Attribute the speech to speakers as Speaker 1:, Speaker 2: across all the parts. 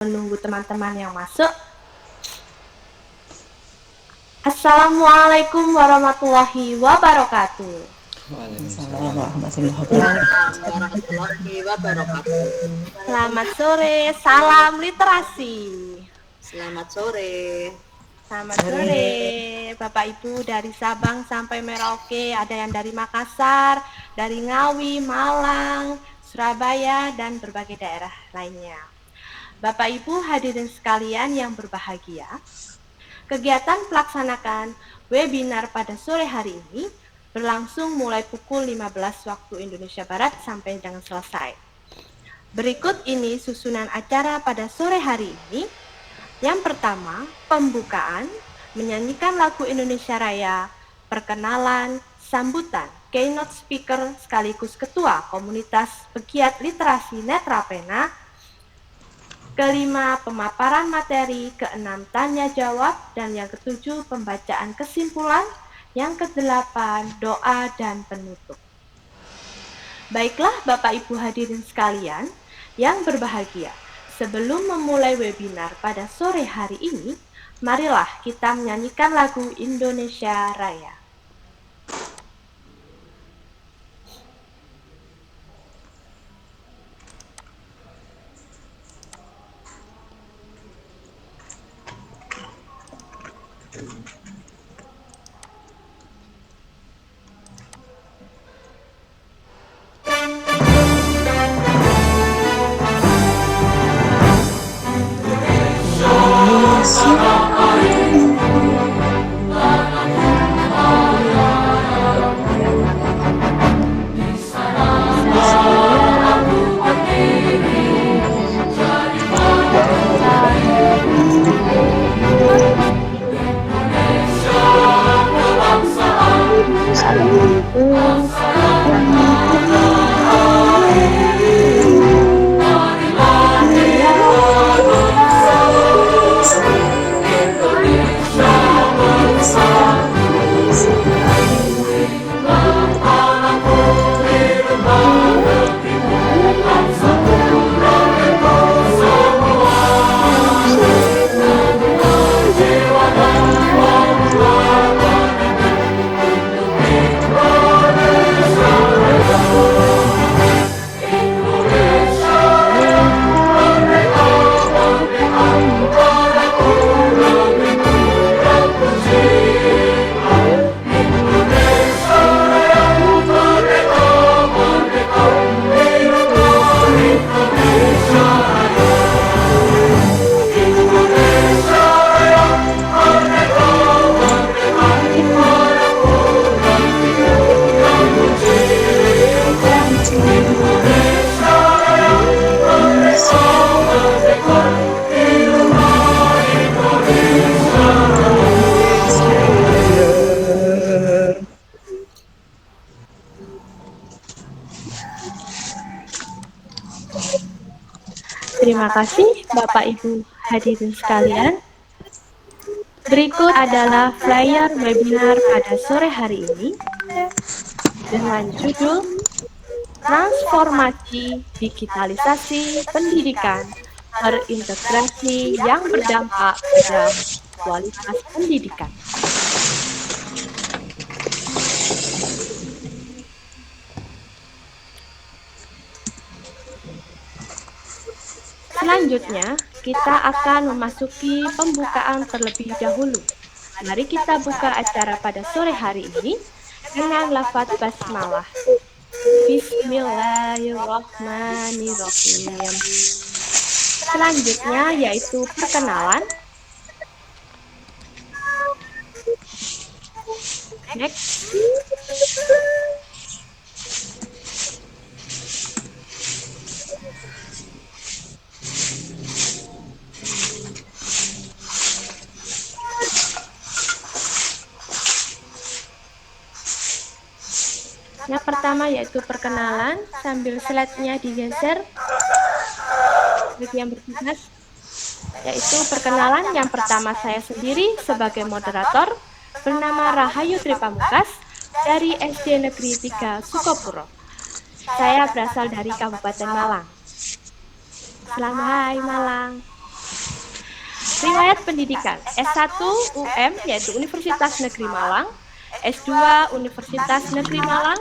Speaker 1: menunggu teman-teman yang masuk. Assalamualaikum warahmatullahi wabarakatuh.
Speaker 2: Waalaikumsalam warahmatullahi
Speaker 3: wabarakatuh.
Speaker 1: Selamat sore, salam literasi.
Speaker 3: Selamat sore.
Speaker 1: Selamat sore, Bapak Ibu dari Sabang sampai Merauke, ada yang dari Makassar, dari Ngawi, Malang, Surabaya, dan berbagai daerah lainnya. Bapak Ibu hadirin sekalian yang berbahagia, kegiatan pelaksanakan webinar pada sore hari ini berlangsung mulai pukul 15 waktu Indonesia Barat sampai dengan selesai. Berikut ini susunan acara pada sore hari ini. Yang pertama, pembukaan, menyanyikan lagu Indonesia Raya, perkenalan, sambutan, keynote speaker sekaligus ketua komunitas pegiat literasi Netra Pena. Kelima, pemaparan materi. Keenam, tanya jawab. Dan yang ketujuh, pembacaan kesimpulan. Yang kedelapan, doa dan penutup. Baiklah Bapak Ibu hadirin sekalian yang berbahagia, sebelum memulai webinar pada sore hari ini, marilah kita menyanyikan lagu Indonesia Raya. Terima kasih Bapak Ibu hadirin sekalian. Berikut adalah flyer webinar pada sore hari ini dengan judul Transformasi Digitalisasi Pendidikan Terintegrasi yang Berdampak pada Kualitas Pendidikan. Selanjutnya, kita akan memasuki pembukaan terlebih dahulu. Mari kita buka acara pada sore hari ini dengan lafaz basmalah. Bismillahirrahmanirrahim. Selanjutnya yaitu perkenalan. Next. Yang pertama yaitu perkenalan, sambil slide-nya digeser bagi yang bertugas, yaitu perkenalan. Yang pertama saya sendiri sebagai moderator, bernama Rahayu Tripamukas dari SD Negeri 3 Sukopuro. Saya berasal dari Kabupaten Malang. Selamat Hai Malang. Riwayat pendidikan S1 UM yaitu Universitas Negeri Malang, S2 Universitas Negeri Malang,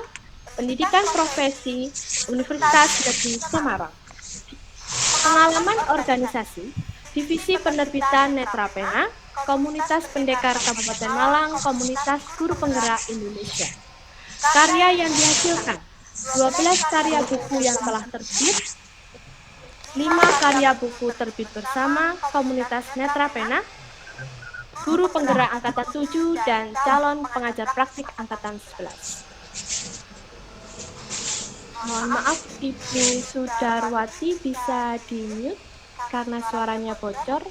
Speaker 1: pendidikan profesi Universitas Negeri Semarang. Pengalaman organisasi Divisi Penerbitan Netra Pena, Komunitas Pendekar Kabupaten Malang, Komunitas Guru Penggerak Indonesia. Karya yang dihasilkan 12 karya buku yang telah terbit, 5 karya buku terbit bersama Komunitas Netra Pena, Guru Penggerak Angkatan 7, dan calon pengajar praktik Angkatan 11. Mohon maaf Ibu Sudarwati, bisa di-mute karena suaranya bocor.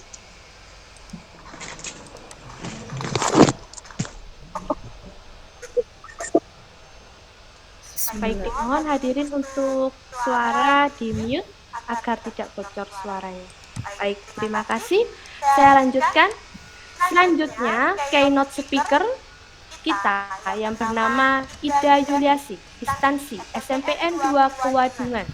Speaker 1: Baik, mohon hadirin untuk suara di-mute agar tidak bocor suaranya. Baik, terima kasih. Saya lanjutkan. Selanjutnya, keynote speaker kita yang bernama Ida Yuliasi, instansi SMPN 2 Kewadungan,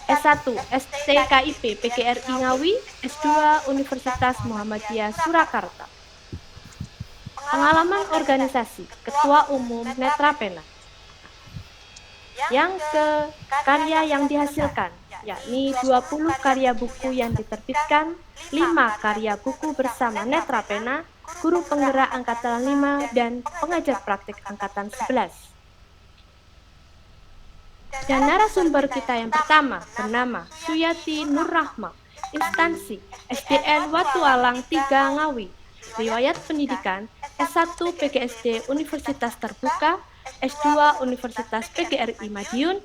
Speaker 1: S1 STKIP PGRI Ngawi, S2 Universitas Muhammadiyah Surakarta. Pengalaman organisasi Ketua Umum Netra Pena. Yang ke karya yang dihasilkan, yakni 20 karya buku yang diterbitkan, 5 karya buku bersama Netra Pena, Guru Penggerak Angkatan 5, dan pengajar praktik Angkatan 11. Dan narasumber kita yang pertama bernama Suyati Nurrahma, instansi SDN Watu Alang 3 Ngawi, riwayat pendidikan S1 PGSD Universitas Terbuka, S2 Universitas PGRI Madiun,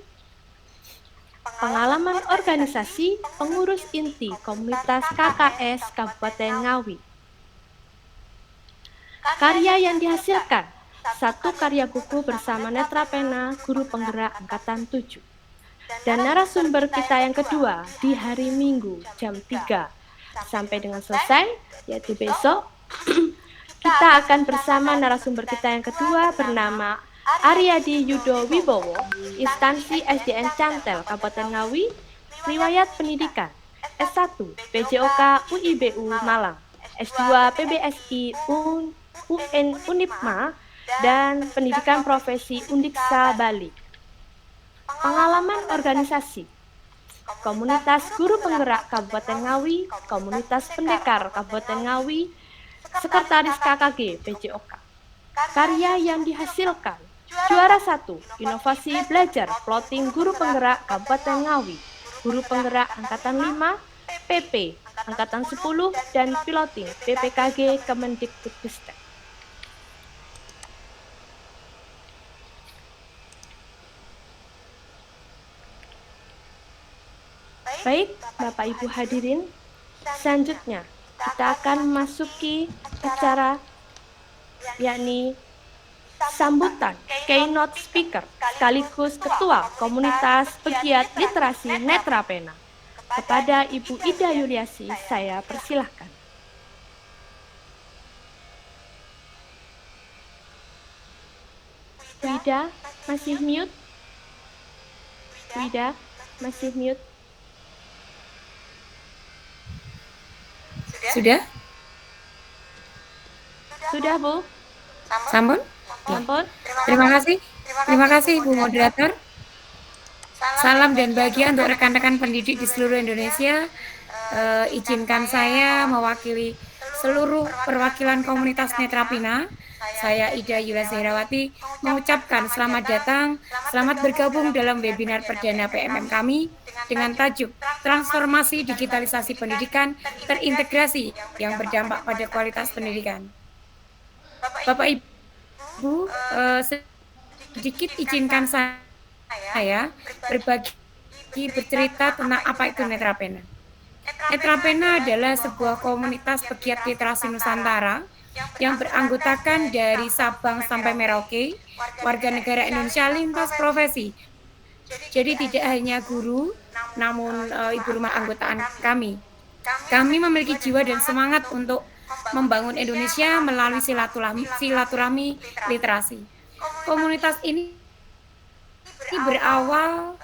Speaker 1: pengalaman organisasi pengurus inti komunitas KKS Kabupaten Ngawi. Karya yang dihasilkan, 1 karya buku bersama Netra Pena, Guru Penggerak Angkatan 7. Dan narasumber kita yang kedua di hari Minggu jam 3 sampai dengan selesai, yaitu besok, kita akan bersama narasumber kita yang kedua bernama Aryadi Yudo Wibowo, instansi SDN Cantel, Kabupaten Ngawi, riwayat pendidikan S1 PJOK UIBU Malang, S2 PBSI Unipma, dan pendidikan profesi Undiksa Bali. Pengalaman organisasi Komunitas Guru Penggerak Kabupaten Ngawi, Komunitas Pendekar Kabupaten Ngawi, Sekretaris KKG PJOK. Karya yang dihasilkan, juara 1, inovasi belajar plotting Guru Penggerak Kabupaten Ngawi, Guru Penggerak Angkatan 5, PP Angkatan 10, dan piloting PPKG Kemendikbudristek. Baik, Bapak Ibu hadirin, selanjutnya kita akan memasuki acara yakni sambutan keynote speaker sekaligus Ketua Komunitas Pegiat Literasi Netra Pena. Kepada Ibu Ida Yuliasi, saya persilahkan. Ida, masih mute? Ida, masih mute?
Speaker 2: Sudah?
Speaker 1: Sudah, Bu?
Speaker 2: Sampun?
Speaker 1: Sampun?
Speaker 2: Terima kasih Ibu Moderator. Salam dan bahagia untuk rekan-rekan pendidik di seluruh Indonesia. Izinkan saya mewakili seluruh perwakilan komunitas Netra Pena. Saya Ida Yuliasi Herawati mengucapkan selamat datang, selamat bergabung dalam webinar perdana PMM kami dengan tajuk Transformasi Digitalisasi Pendidikan Terintegrasi yang berdampak pada kualitas pendidikan. Bapak Ibu, sedikit izinkan saya berbagi bercerita tentang apa itu Netra Pena. Netra Pena adalah sebuah komunitas pegiat literasi Nusantara yang beranggotakan dari Sabang sampai Merauke, warga negara Indonesia lintas profesi. Jadi tidak hanya guru, namun ibu rumah anggotaan kami. Kami memiliki jiwa dan semangat untuk membangun Indonesia melalui silaturahmi literasi. Komunitas ini berawal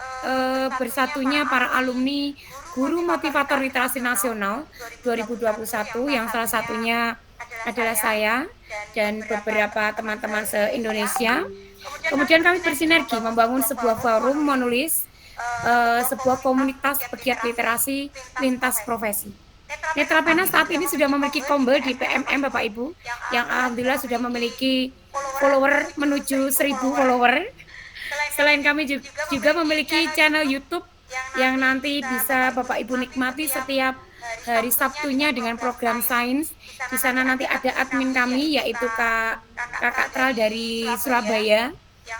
Speaker 2: bersatunya para alumni Guru Motivator Literasi Nasional 2021 yang salah satunya adalah saya dan beberapa teman-teman se-Indonesia. Kemudian kami bersinergi membangun sebuah forum menulis, sebuah komunitas pegiat literasi lintas profesi. Netra Pena saat ini sudah memiliki kombel di PMM Bapak Ibu, yang alhamdulillah sudah memiliki follower menuju 1000 follower. Selain kami juga memiliki channel YouTube yang nanti bisa Bapak Ibu nikmati setiap hari Sabtunya dengan program sains. Di sana nanti ada admin kami yaitu Kakak Tral dari Surabaya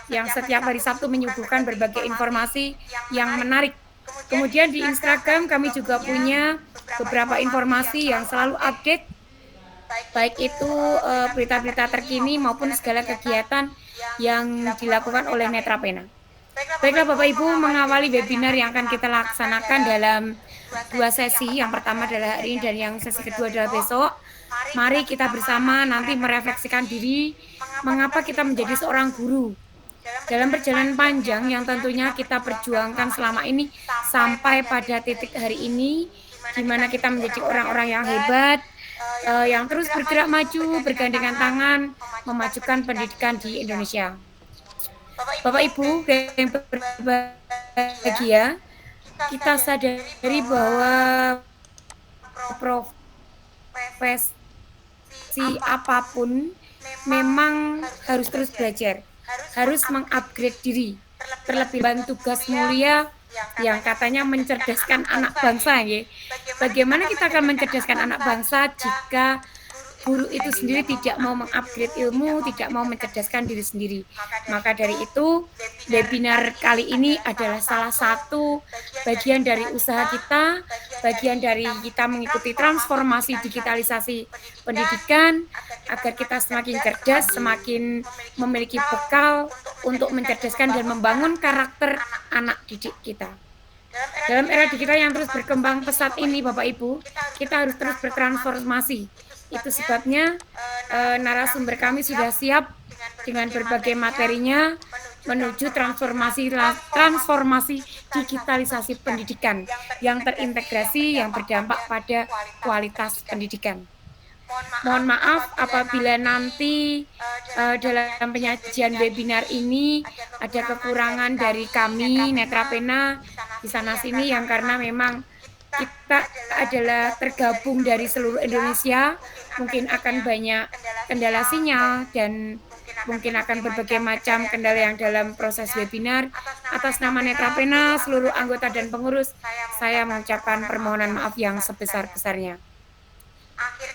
Speaker 2: yang setiap hari Sabtu menyuguhkan berbagai informasi yang menarik. Kemudian di Instagram kami juga punya beberapa informasi yang selalu update, baik itu berita-berita terkini maupun segala kegiatan yang dilakukan oleh Netra Pena. Baiklah Bapak Ibu, mengawali webinar yang akan kita laksanakan dalam 2 sesi. Yang pertama adalah hari ini dan yang sesi kedua adalah besok. Mari kita bersama nanti merefleksikan diri mengapa kita menjadi seorang guru. Dalam perjalanan panjang yang tentunya kita perjuangkan selama ini sampai pada titik hari ini, di mana kita menjadi orang-orang yang hebat, yang terus bergerak maju, bergandengan tangan, memajukan pendidikan di Indonesia. Bapak Ibu yang berbahagia, kita sadari bahwa profesi apapun memang harus terus belajar, harus mengupgrade diri, terlebih tugas mulia yang katanya mencerdaskan anak bangsa. Ya. Bagaimana kita akan mencerdaskan anak bangsa jika guru itu sendiri tidak mau mengupgrade ilmu, tidak mau mencerdaskan diri sendiri. Maka dari itu, webinar kali ini adalah salah satu bagian dari usaha kita, bagian dari kita mengikuti transformasi digitalisasi pendidikan, agar kita semakin cerdas, semakin memiliki bekal untuk mencerdaskan dan membangun karakter anak didik kita. Dalam era digital yang terus berkembang pesat ini, Bapak Ibu, kita harus terus bertransformasi. Itu sebabnya narasumber kami sudah siap dengan berbagai materinya menuju transformasi digitalisasi pendidikan yang terintegrasi, yang berdampak pada kualitas pendidikan. Mohon maaf apabila nanti dalam penyajian webinar ini ada kekurangan dari kami Netra Pena di sana sini, yang karena memang kita adalah tergabung dari seluruh Indonesia, mungkin akan banyak kendala sinyal dan mungkin akan berbagai macam kendala yang dalam proses webinar. Atas nama Netra Pena, seluruh anggota dan pengurus, saya mengucapkan permohonan maaf yang sebesar-besarnya.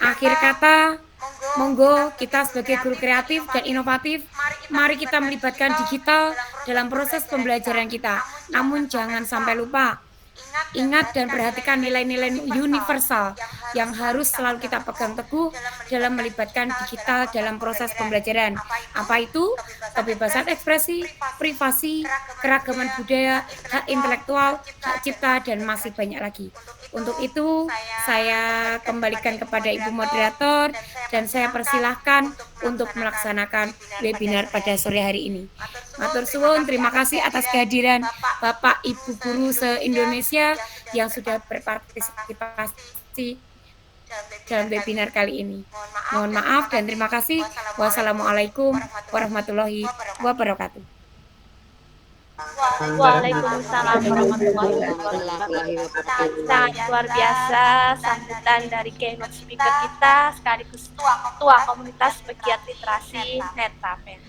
Speaker 2: Akhir kata, monggo kita sebagai guru kreatif dan inovatif, mari kita melibatkan digital dalam proses pembelajaran kita. Namun jangan sampai lupa, ingat dan perhatikan nilai-nilai universal yang harus selalu kita pegang teguh dalam melibatkan digital dalam proses pembelajaran. Apa itu? Kebebasan ekspresi, privasi, keragaman budaya, hak intelektual, hak cipta, dan masih banyak lagi. Untuk itu, saya kembalikan kepada Ibu Moderator dan saya persilahkan untuk melaksanakan webinar pada sore hari ini. Matur suwun, terima kasih atas kehadiran Bapak Ibu Guru se-Indonesia yang sudah berpartisipasi dalam webinar kali ini. Mohon maaf dan terima kasih. Wassalamualaikum warahmatullahi wabarakatuh.
Speaker 1: Waalaikumsalam warahmatullahi wabarakatuh. Sangat luar biasa sambutan dari keynote speaker kita sekaligus ketua komunitas pegiat literasi Netra Pena.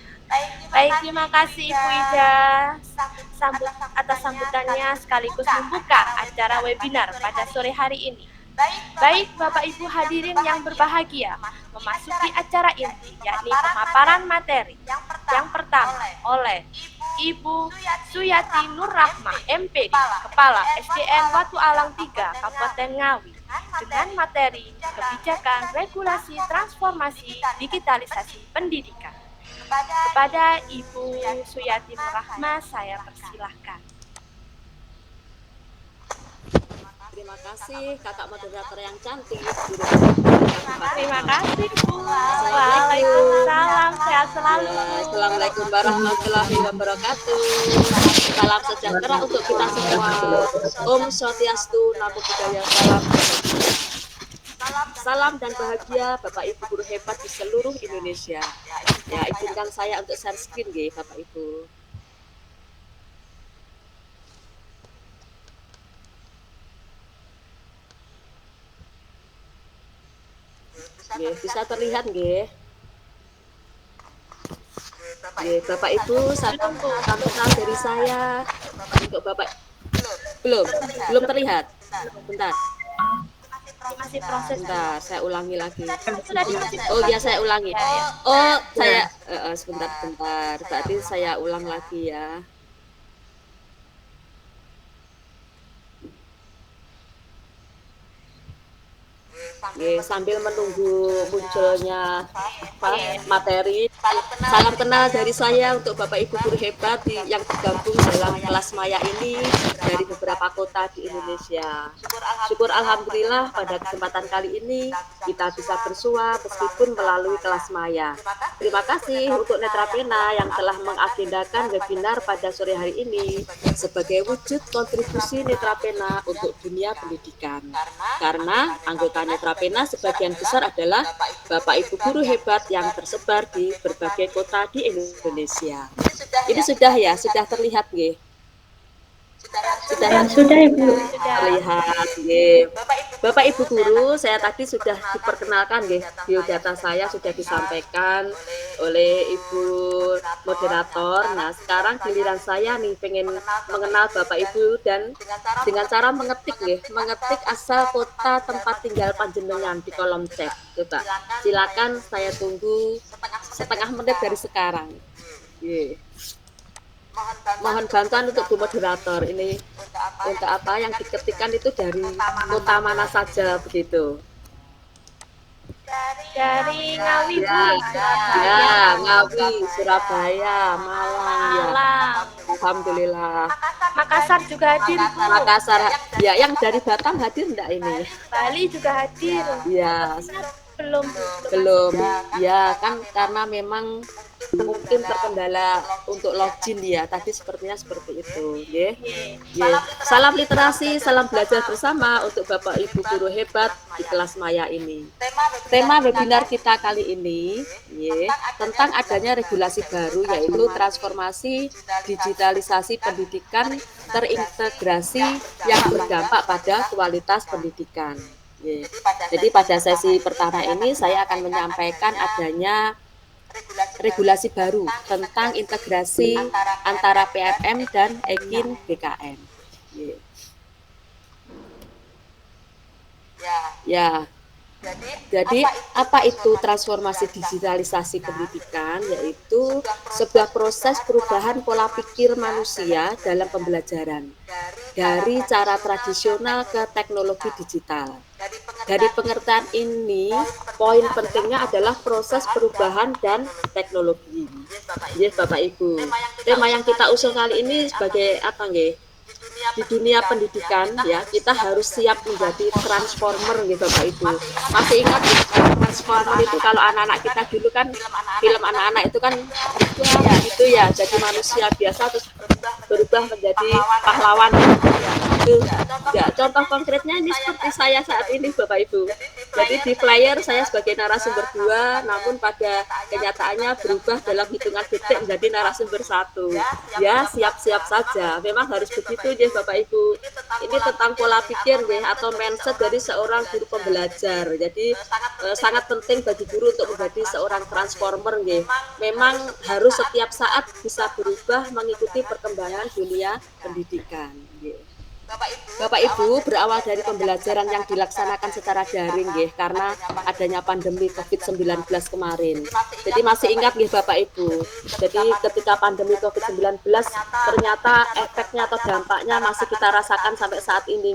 Speaker 1: Baik, terima kasih Ibu Ida atas sambutannya sekaligus membuka acara webinar pada sore hari ini. Baik Bapak Ibu hadirin yang berbahagia, memasuki acara inti yakni pemaparan materi yang pertama oleh Ibu Suyati Nur Rahmah MPD, Kepala SDN Watu Alang 3, Kabupaten Ngawi, dengan materi kebijakan regulasi transformasi digitalisasi pendidikan. Kepada Ibu Suyati Nur Rahmah saya persilahkan.
Speaker 3: Terima kasih kakak moderator yang cantik.
Speaker 1: Terima kasih Bu.
Speaker 3: Assalamualaikum.
Speaker 1: Waalaikumsalam. Sehat selalu.
Speaker 3: Ya, Assalamualaikum warahmatullahi wabarakatuh. Salam sejahtera untuk kita semua. Om Swastiastu, Namo Buddhaya, salam dan bahagia Bapak Ibu guru hebat di seluruh Indonesia. Ya, izinkan saya untuk share screen nggih Bapak Ibu. Nggih, bisa terlihat nggih. Nggih, Bapak Ibu, salam kenal dari saya. Untuk Bapak belum terlihat. Bentar.
Speaker 1: Masih proses.
Speaker 3: Bentar, saya ulangi lagi.
Speaker 1: Sudah masih.
Speaker 3: Oh ya, saya ulangi. Oh, saya sebentar. Berarti saya ulang lagi ya. Sambil menunggu munculnya materi, salam kenal dari saya untuk Bapak Ibu guru hebat yang tergabung dalam kelas maya ini dari beberapa kota di Indonesia. Syukur alhamdulillah pada kesempatan kali ini kita bisa bersua meskipun melalui kelas maya. Terima kasih untuk Netra Pena yang telah mengagendakan webinar pada sore hari ini sebagai wujud kontribusi Netra Pena untuk dunia pendidikan. Karena anggota Netra Pena sebagian besar adalah Bapak Ibu guru hebat yang tersebar di berbagai kota di Indonesia. Ini sudah terlihat nggih.
Speaker 2: Sudah Ibu.
Speaker 3: Terlihat nggih. Bapak Ibu guru, saya tadi sudah diperkenalkan nggih, biodata saya sudah disampaikan oleh Ibu moderator. Nah, sekarang giliran saya nih pengen mengenal Bapak Ibu dan dengan cara mengetik nggih, mengetik asal kota tempat tinggal panjenengan di kolom chat. Coba. Silakan saya tunggu setengah menit dari sekarang. Nggih. Mohon bantuan untuk Bu moderator. Ini untuk apa yang diketikkan itu dari kota mana saja begitu?
Speaker 1: Dari Ngawi Bu.
Speaker 3: Ya, Ngawi, Surabaya, Malang ya. Alhamdulillah.
Speaker 1: Makassar juga hadir Bu.
Speaker 3: Makassar ya, yang dari Batam hadir enggak ini?
Speaker 1: Bali juga hadir.
Speaker 3: Ya, belum. Ya, kan karena memang mungkin terkendala untuk login ya. Tadi sepertinya seperti itu, nggih. Salam literasi, salam belajar bersama untuk Bapak Ibu guru hebat di kelas maya ini. Tema webinar kita kali ini tentang adanya regulasi baru yaitu transformasi digitalisasi pendidikan terintegrasi yang berdampak pada kualitas pendidikan. Jadi pada sesi pertama ini saya akan menyampaikan adanya regulasi baru tentang integrasi antara PMM dan EKIN BKN. Ya. Jadi apa itu transformasi digitalisasi pendidikan? Yaitu sebuah proses perubahan pola pikir manusia dalam pembelajaran dari cara tradisional ke teknologi digital. Dari pengertian ini, poin pentingnya adalah proses perubahan dan teknologi. Yes, Bapak Ibu. Tema yang kita usung kali ini sebagai apa nggih? Di dunia pendidikan ya, kita harus siap menjadi transformer gitu Bapak Ibu. Masih ingat ya, transformer itu kalau anak-anak kita dulu kan film anak-anak itu kan gitu ya, jadi manusia biasa terus berubah menjadi pahlawan. Itu ya, contoh konkretnya ini seperti saya saat ini Bapak Ibu. Jadi di flyer saya sebagai narasumber 2, namun pada kenyataannya berubah dalam hitungan detik menjadi narasumber 1. Ya, siap-siap saja. Memang harus begitu ya Bapak Ibu. Ini tentang pola pikir atau mindset dari seorang guru pembelajar. Jadi sangat penting bagi guru untuk menjadi seorang transformer Memang harus setiap saat bisa berubah mengikuti perkembangan dunia pendidikan. Bapak Ibu, berawal dari pembelajaran yang dilaksanakan secara daring karena adanya pandemi COVID-19 kemarin. Jadi masih ingat Bapak Ibu. Jadi ketika pandemi COVID-19 ternyata efeknya atau dampaknya masih kita rasakan sampai saat ini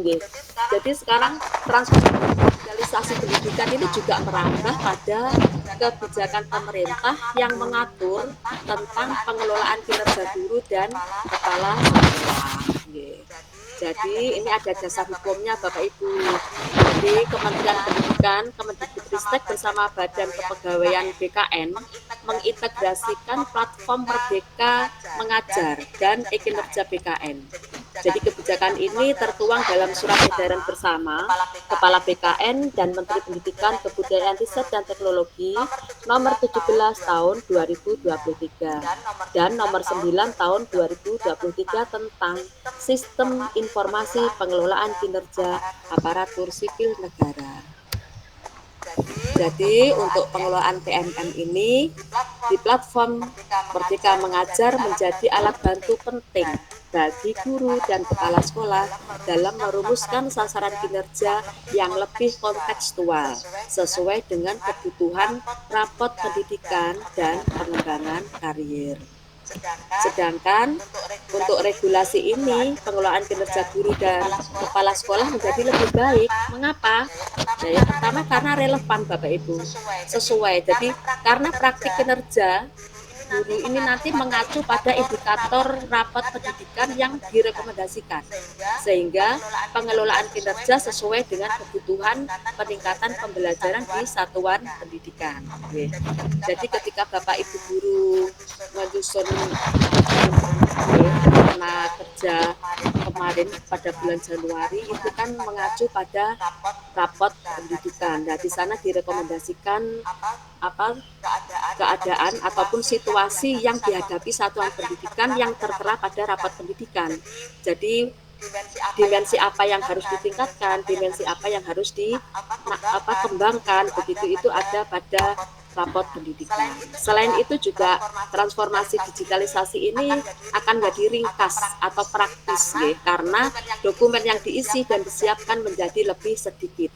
Speaker 3: Jadi sekarang transformasi pendidikan ini juga merambah pada kebijakan pemerintah yang mengatur tentang pengelolaan kinerja guru dan kepala sekolah. Jadi ini ada dasar hukumnya Bapak Ibu. Jadi Kementerian Pendidikan, Kemendikbudristek bersama Badan Kepegawaian BKN mengintegrasikan platform Merdeka Mengajar dan e-kinerja BKN. Jadi kebijakan ini tertuang dalam surat edaran bersama Kepala BKN dan Menteri Pendidikan, Kebudayaan, Riset dan Teknologi nomor 17 tahun 2023 dan nomor 9 tahun 2023 tentang Sistem Informasi Pengelolaan Kinerja Aparatur Sipil Negara. Jadi untuk pengelolaan PMM ini di platform Merdeka Mengajar menjadi alat bantu penting bagi guru dan kepala sekolah dalam merumuskan sasaran kinerja yang lebih kontekstual sesuai dengan kebutuhan rapot pendidikan dan pengembangan karir. Sedangkan untuk regulasi ini, pengelolaan kinerja guru dan kepala sekolah menjadi lebih baik. Mengapa? Nah, yang pertama karena relevan Bapak Ibu, sesuai. Jadi karena praktik kinerja guru ini nanti mengacu pada indikator rapot pendidikan yang direkomendasikan, sehingga pengelolaan kinerja sesuai dengan kebutuhan peningkatan pembelajaran di satuan pendidikan. Jadi ketika Bapak Ibu guru menyusun karena kerja kemarin pada bulan Januari itu kan mengacu pada rapot pendidikan. Nah, di sana direkomendasikan keadaan ataupun situasi yang dihadapi satuan pendidikan yang tertera pada rapot pendidikan. Jadi dimensi apa yang harus ditingkatkan, dimensi apa yang harus dikembangkan, begitu itu ada pada rapot pendidikan. Selain itu juga transformasi digitalisasi ini akan menjadi ringkas atau praktis ya, karena dokumen yang diisi dan disiapkan menjadi lebih sedikit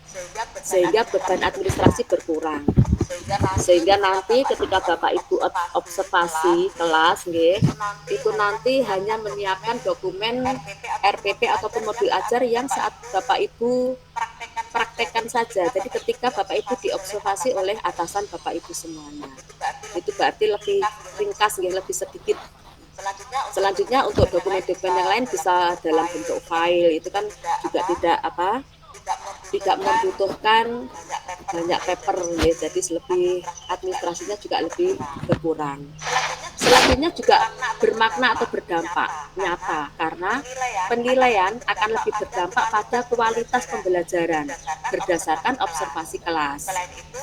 Speaker 3: sehingga beban administrasi berkurang. Sehingga nanti ketika Bapak Ibu observasi kelas itu nanti hanya menyiapkan dokumen RPP ataupun modul ajar yang saat Bapak Ibu praktekkan saja. Jadi ketika Bapak Ibu diobservasi oleh atasan Bapak Ibu semuanya, itu berarti lebih ringkas, lebih sedikit. Selanjutnya untuk dokumen-dokumen yang lain bisa dalam bentuk file, itu kan juga tidak membutuhkan banyak paper ya, jadi lebih administrasinya juga lebih berkurang. Selanjutnya juga bermakna atau berdampak nyata karena penilaian akan lebih berdampak pada kualitas pembelajaran berdasarkan observasi kelas.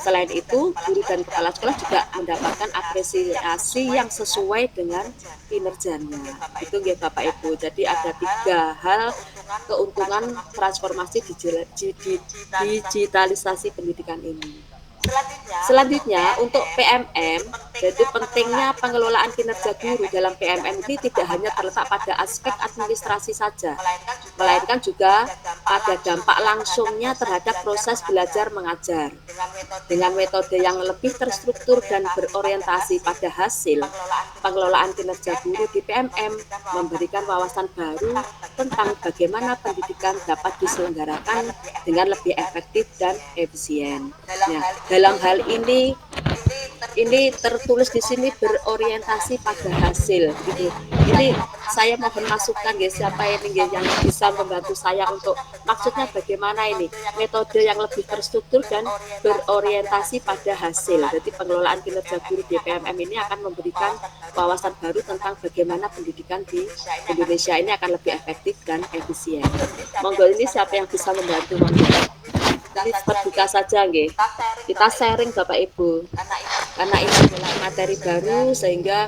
Speaker 3: Selain itu, guru dan kepala sekolah juga mendapatkan apresiasi yang sesuai dengan kinerjanya. Itu ya Bapak Ibu. Jadi ada 3 hal keuntungan transformasi digitalisasi pendidikan ini. Selanjutnya untuk PMM, jadi pentingnya pengelolaan kinerja guru dalam PMM ini tidak hanya terletak pada aspek administrasi saja, melainkan juga pada dampak langsungnya terhadap proses belajar mengajar. Dengan metode yang lebih terstruktur dan berorientasi pada hasil, pengelolaan kinerja guru di PMM memberikan wawasan baru tentang bagaimana pendidikan dapat diselenggarakan dengan lebih efektif dan efisien. Nah, dalam hal ini tertulis di sini berorientasi pada hasil gitu. Ini saya mohon masukan guys, siapa ini yang bisa membantu saya untuk maksudnya bagaimana ini metode yang lebih terstruktur dan berorientasi pada hasil. Jadi pengelolaan kinerja guru di PMM ini akan memberikan wawasan baru tentang bagaimana pendidikan di Indonesia ini akan lebih efektif dan efisien. Monggo ini siapa yang bisa membantu? Jadi terbuka saja nggih. Kita sharing Bapak Ibu. Karena ini adalah materi baru sehingga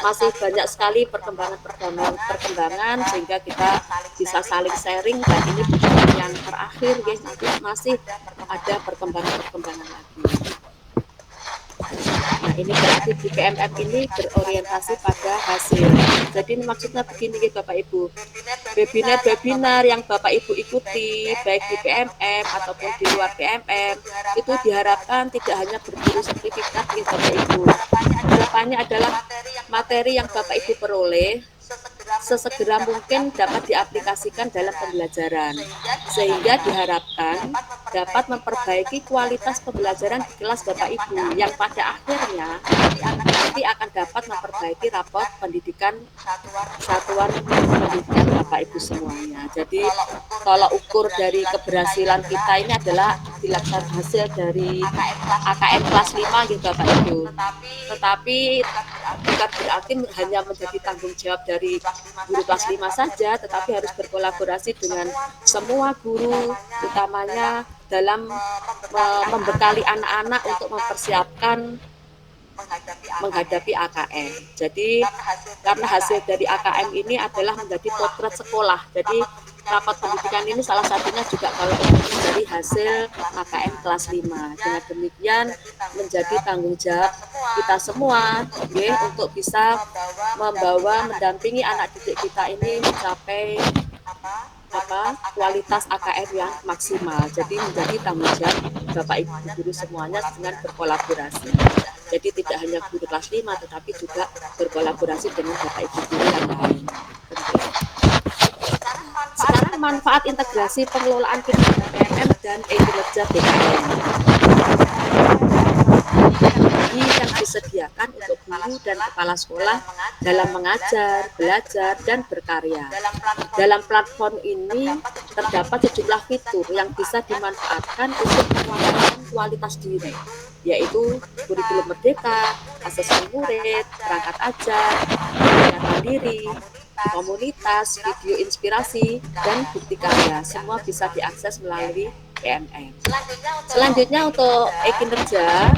Speaker 3: masih banyak sekali perkembangan sehingga kita bisa saling sharing dan ini bukan yang terakhir nggih, nanti masih ada perkembangan lagi. Nah, ini berarti di PMM ini berorientasi pada hasil. Jadi ini maksudnya begini ya Bapak Ibu. Webinar yang Bapak Ibu ikuti baik di PMM ataupun di luar PMM itu diharapkan tidak hanya berburu sertifikat ya Bapak Ibu. Harapannya adalah materi yang Bapak Ibu peroleh sesegera mungkin dapat diaplikasikan dalam pembelajaran, sehingga diharapkan dapat memperbaiki kualitas pembelajaran di kelas Bapak Ibu yang pada akhirnya nanti akan dapat memperbaiki raport pendidikan satuan pendidikan Bapak Ibu semuanya. Jadi tolak ukur dari keberhasilan kita ini adalah dilaksanakan hasil dari AKM kelas 5 gitu Bapak Ibu. Tetapi bukan berarti hanya menjadi tanggung jawab dari guru kelas 5 saja, tetapi harus berkolaborasi dengan semua guru, utamanya dalam membekali anak-anak untuk mempersiapkan menghadapi AKM. Jadi karena hasil dari AKM ini adalah menjadi potret sekolah. Jadi rapat pendidikan ini salah satunya juga kalau dari hasil AKM kelas 5. Dengan demikian menjadi tanggung jawab kita semua untuk bisa mendampingi anak didik kita ini mencapai kualitas AKM yang maksimal. Jadi menjadi tanggung jawab Bapak Ibu guru semuanya dengan berkolaborasi. Jadi tidak hanya guru kelas 5 tetapi juga berkolaborasi dengan Bapak Ibu guru yang lain. Sekarang manfaat integrasi pengelolaan kinerja PMM dan kinerja BKN. Yang disediakan untuk guru dan kepala sekolah dalam mengajar, belajar, dan berkarya. Dalam platform ini terdapat sejumlah fitur yang bisa dimanfaatkan untuk meningkatkan kualitas diri, yaitu kurikulum merdeka, asesmen murid, perangkat ajar, penilaian mandiri, komunitas, video inspirasi, dan bukti karya. Semua bisa diakses melalui PMM. Selanjutnya untuk e-kinerja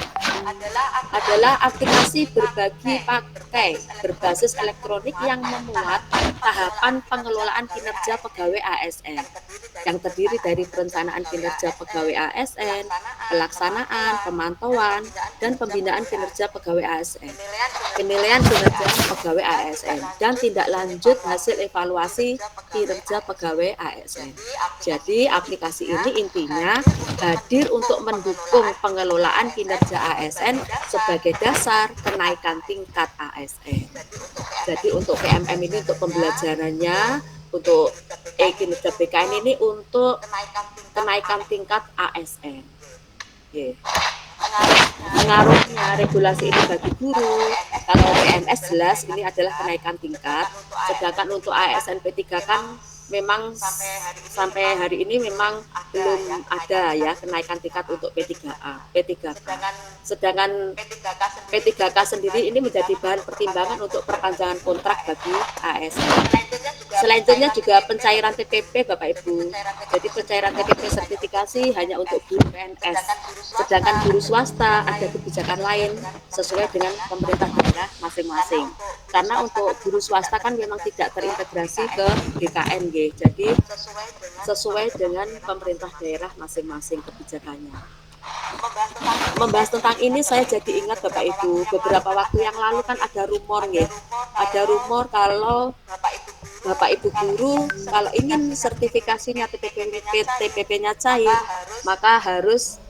Speaker 3: adalah aplikasi berbagi pakai berbasis elektronik yang memuat tahapan pengelolaan kinerja pegawai ASN yang terdiri dari perencanaan kinerja pegawai ASN, pelaksanaan, pemantauan, dan pembinaan kinerja pegawai ASN, penilaian kinerja pegawai ASN, dan tindak lanjut hasil evaluasi kinerja pegawai ASN. Jadi aplikasi ini intinya hadir untuk mendukung pengelolaan kinerja ASN sebagai dasar kenaikan tingkat ASN. Jadi untuk PMM ini untuk pembelajarannya, untuk kinerja BKN ini untuk kenaikan tingkat ASN. Pengaruhnya regulasi ini bagi guru, kalau PMS jelas ini adalah kenaikan tingkat, sedangkan untuk ASN P3 kan memang sampai hari ini memang belum ada ya kenaikan tingkat untuk P3A, P3K. Sedangkan P3K sendiri ini menjadi bahan pertimbangan untuk perpanjangan kontrak bagi ASN. Selanjutnya juga pencairan TPP Bapak Ibu. Jadi pencairan TPP sertifikasi hanya untuk guru PNS. Sedangkan guru swasta ada kebijakan lain sesuai dengan pemerintah daerah masing-masing. Karena untuk guru swasta kan memang tidak terintegrasi ke GKN. Jadi sesuai dengan pemerintah daerah masing-masing kebijakannya. Membahas tentang ini saya jadi ingat Bapak Ibu, beberapa waktu yang lalu kan ada rumor ada rumor kalau Bapak Ibu guru kalau ingin sertifikasinya TPP-nya cair, maka harus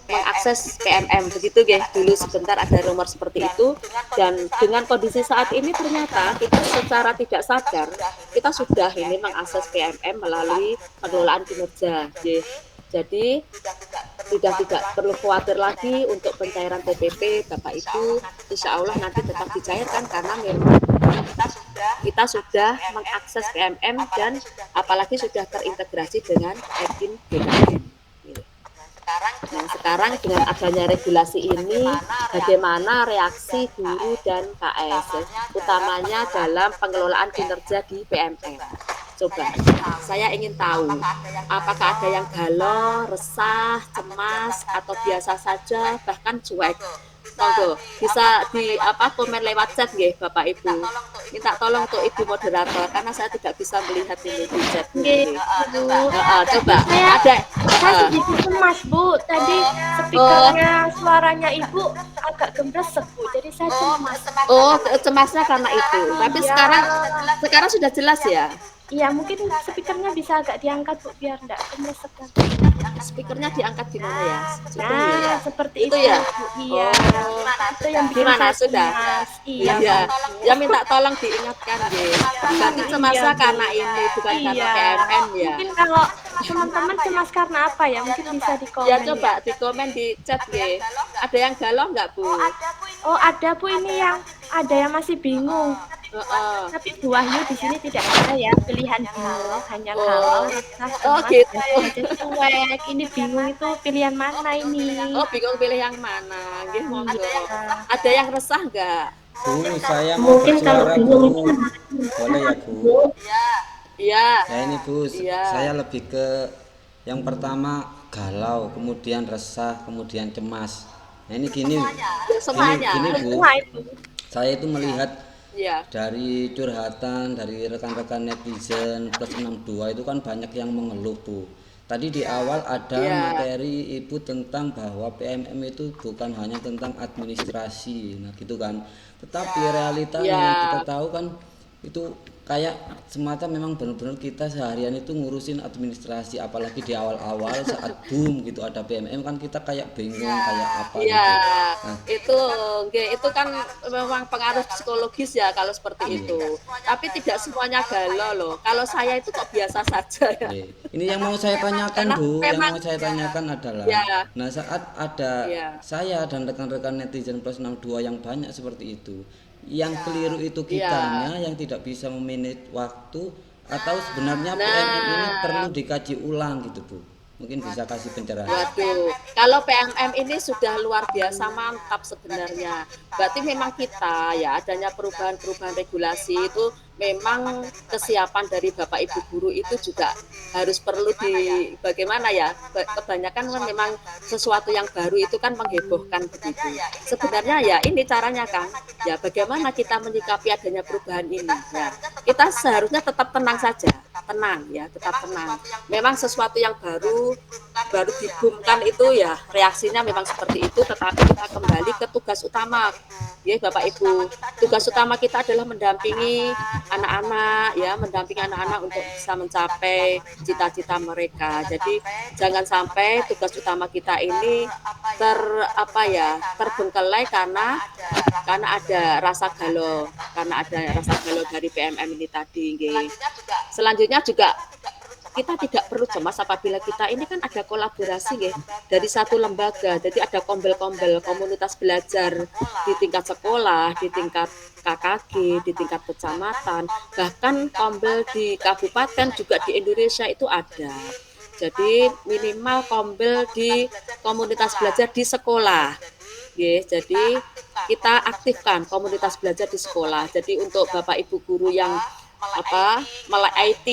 Speaker 3: mengakses PMM begitu dulu sebentar ada rumor seperti itu, dan dengan kondisi saat ini ternyata kita secara tidak sadar kita sudah ini mengakses PMM melalui pengelolaan kinerja. Jadi tidak perlu khawatir lagi untuk pencairan TPP Bapak Ibu, insya Allah nanti tetap dicairkan karena memang kita sudah mengakses PMM dan apalagi sudah terintegrasi dengan Edin BKN. Nah, sekarang dengan adanya regulasi ini, bagaimana reaksi guru dan KS, utamanya dalam pengelolaan kinerja di PMM? Coba, saya ingin tahu, apakah ada yang galau, resah, cemas, atau biasa saja, bahkan cuek? Monggo bisa di komen lewat chat Bapak Ibu. Minta tolong untuk Ibu moderator karena saya tidak bisa melihat ini di chat. Coba ada.
Speaker 1: Saya sedikit cemas Bu. Tadi speakernya suaranya Ibu agak gembresek Bu. Jadi saya cemas.
Speaker 3: Cemasnya karena itu. Tapi sekarang sudah jelas ya.
Speaker 1: Iya, mungkin speakernya bisa agak diangkat Bu biar enggak gembresek.
Speaker 3: Speakernya diangkat di mana ya?
Speaker 1: Nah, seperti itu
Speaker 3: ya.
Speaker 1: Iya. Itu yang
Speaker 3: gimana sudah?
Speaker 1: Iya.
Speaker 3: Ya minta tolong diingatkan Berarti cemasnya karena ini bukan karena PMM ya.
Speaker 1: Mungkin kalau teman-teman cemas karena apa ya? Mungkin bisa di komen.
Speaker 3: Ya coba di komen di chat Ada yang galau nggak Bu?
Speaker 1: Ada Bu. Oh, ada Bu ini yang ada yang masih bingung. Tapi Bu Wahyu di sini tidak ada ya pilihan bingung, hanya galau, resah, cemas,
Speaker 3: gitu.
Speaker 1: dan saja cuek. Ini bingung itu pilihan mana ini?
Speaker 3: Bingung pilih yang mana? Nggih, monggo.
Speaker 1: Iya.
Speaker 3: Ada yang resah nggak?
Speaker 4: Bu, saya mau
Speaker 1: Mungkin kalau
Speaker 4: bersuara
Speaker 1: bingung
Speaker 4: Bu.
Speaker 1: itu
Speaker 4: Boleh ya Bu?
Speaker 3: Iya,
Speaker 4: Ya ini Bu,
Speaker 3: iya.
Speaker 4: saya lebih ke yang pertama galau, kemudian resah, kemudian cemas. Nah ini gini,
Speaker 3: Semuanya.
Speaker 4: gini Bu,
Speaker 1: semua itu.
Speaker 4: saya itu melihat
Speaker 3: Iya.
Speaker 4: dari curhatan dari rekan-rekan netizen plus 62 itu kan banyak yang mengeluh Bu. Tadi di awal ada
Speaker 3: Iya.
Speaker 4: materi Ibu tentang bahwa PMM itu bukan hanya tentang administrasi, nah gitu kan. Tetapi realitanya
Speaker 3: Iya.
Speaker 4: yang kita tahu kan itu kayak semata memang benar-benar kita seharian itu ngurusin administrasi, apalagi di awal-awal saat boom gitu ada PMM kan kita kayak bingung kayak apa
Speaker 3: Iya,
Speaker 4: gitu. Nah,
Speaker 3: itu kan memang pengaruh psikologis ya kalau seperti itu. Tapi tidak semuanya galau loh. Kalau saya itu kok biasa saja ya.
Speaker 4: oke. Ini yang mau saya tanyakan
Speaker 3: Karena
Speaker 4: Bu, yang
Speaker 3: memang
Speaker 4: mau saya tanyakan adalah,
Speaker 3: ya,
Speaker 4: nah saat ada
Speaker 3: ya,
Speaker 4: saya dan rekan-rekan netizen plus 62 yang banyak seperti itu, yang keliru itu
Speaker 3: ya.
Speaker 4: kitanya yang tidak bisa memanage waktu atau sebenarnya PMM ini perlu
Speaker 3: Nah,
Speaker 4: dikaji ulang gitu Bu. Mungkin bisa kasih pencerahan.
Speaker 3: waduh, kalau PMM ini sudah luar biasa mantap sebenarnya. Berarti memang kita ya adanya perubahan-perubahan regulasi itu memang kesiapan dari Bapak Ibu guru itu juga harus perlu bagaimana ya. Kebanyakan kan memang sesuatu yang baru itu kan menghebohkan begitu. Sebenarnya ya ini caranya kan. Ya bagaimana kita menyikapi adanya perubahan ini. Ya, kita seharusnya tetap tenang saja. Tenang ya, tetap tenang. Memang sesuatu yang baru dibumkan itu ya reaksinya memang seperti itu, tetapi kita kembali ke tugas utama ya Bapak Ibu. Tugas utama kita adalah mendampingi anak-anak ya, mendampingi anak-anak untuk bisa mencapai cita-cita mereka. Jadi jangan sampai tugas utama kita ini terbengkelai karena ada rasa galau dari PMM ini tadi nggih. Selanjutnya juga kita tidak perlu cemas apabila kita ini kan ada kolaborasi ya dari satu lembaga, jadi ada kombel-kombel komunitas belajar di tingkat sekolah, di tingkat KKG, di tingkat kecamatan, bahkan kombel di kabupaten juga di Indonesia itu ada. Jadi minimal kombel di komunitas belajar di sekolah. Jadi kita aktifkan komunitas belajar di sekolah. Jadi untuk Bapak Ibu guru yang melek IT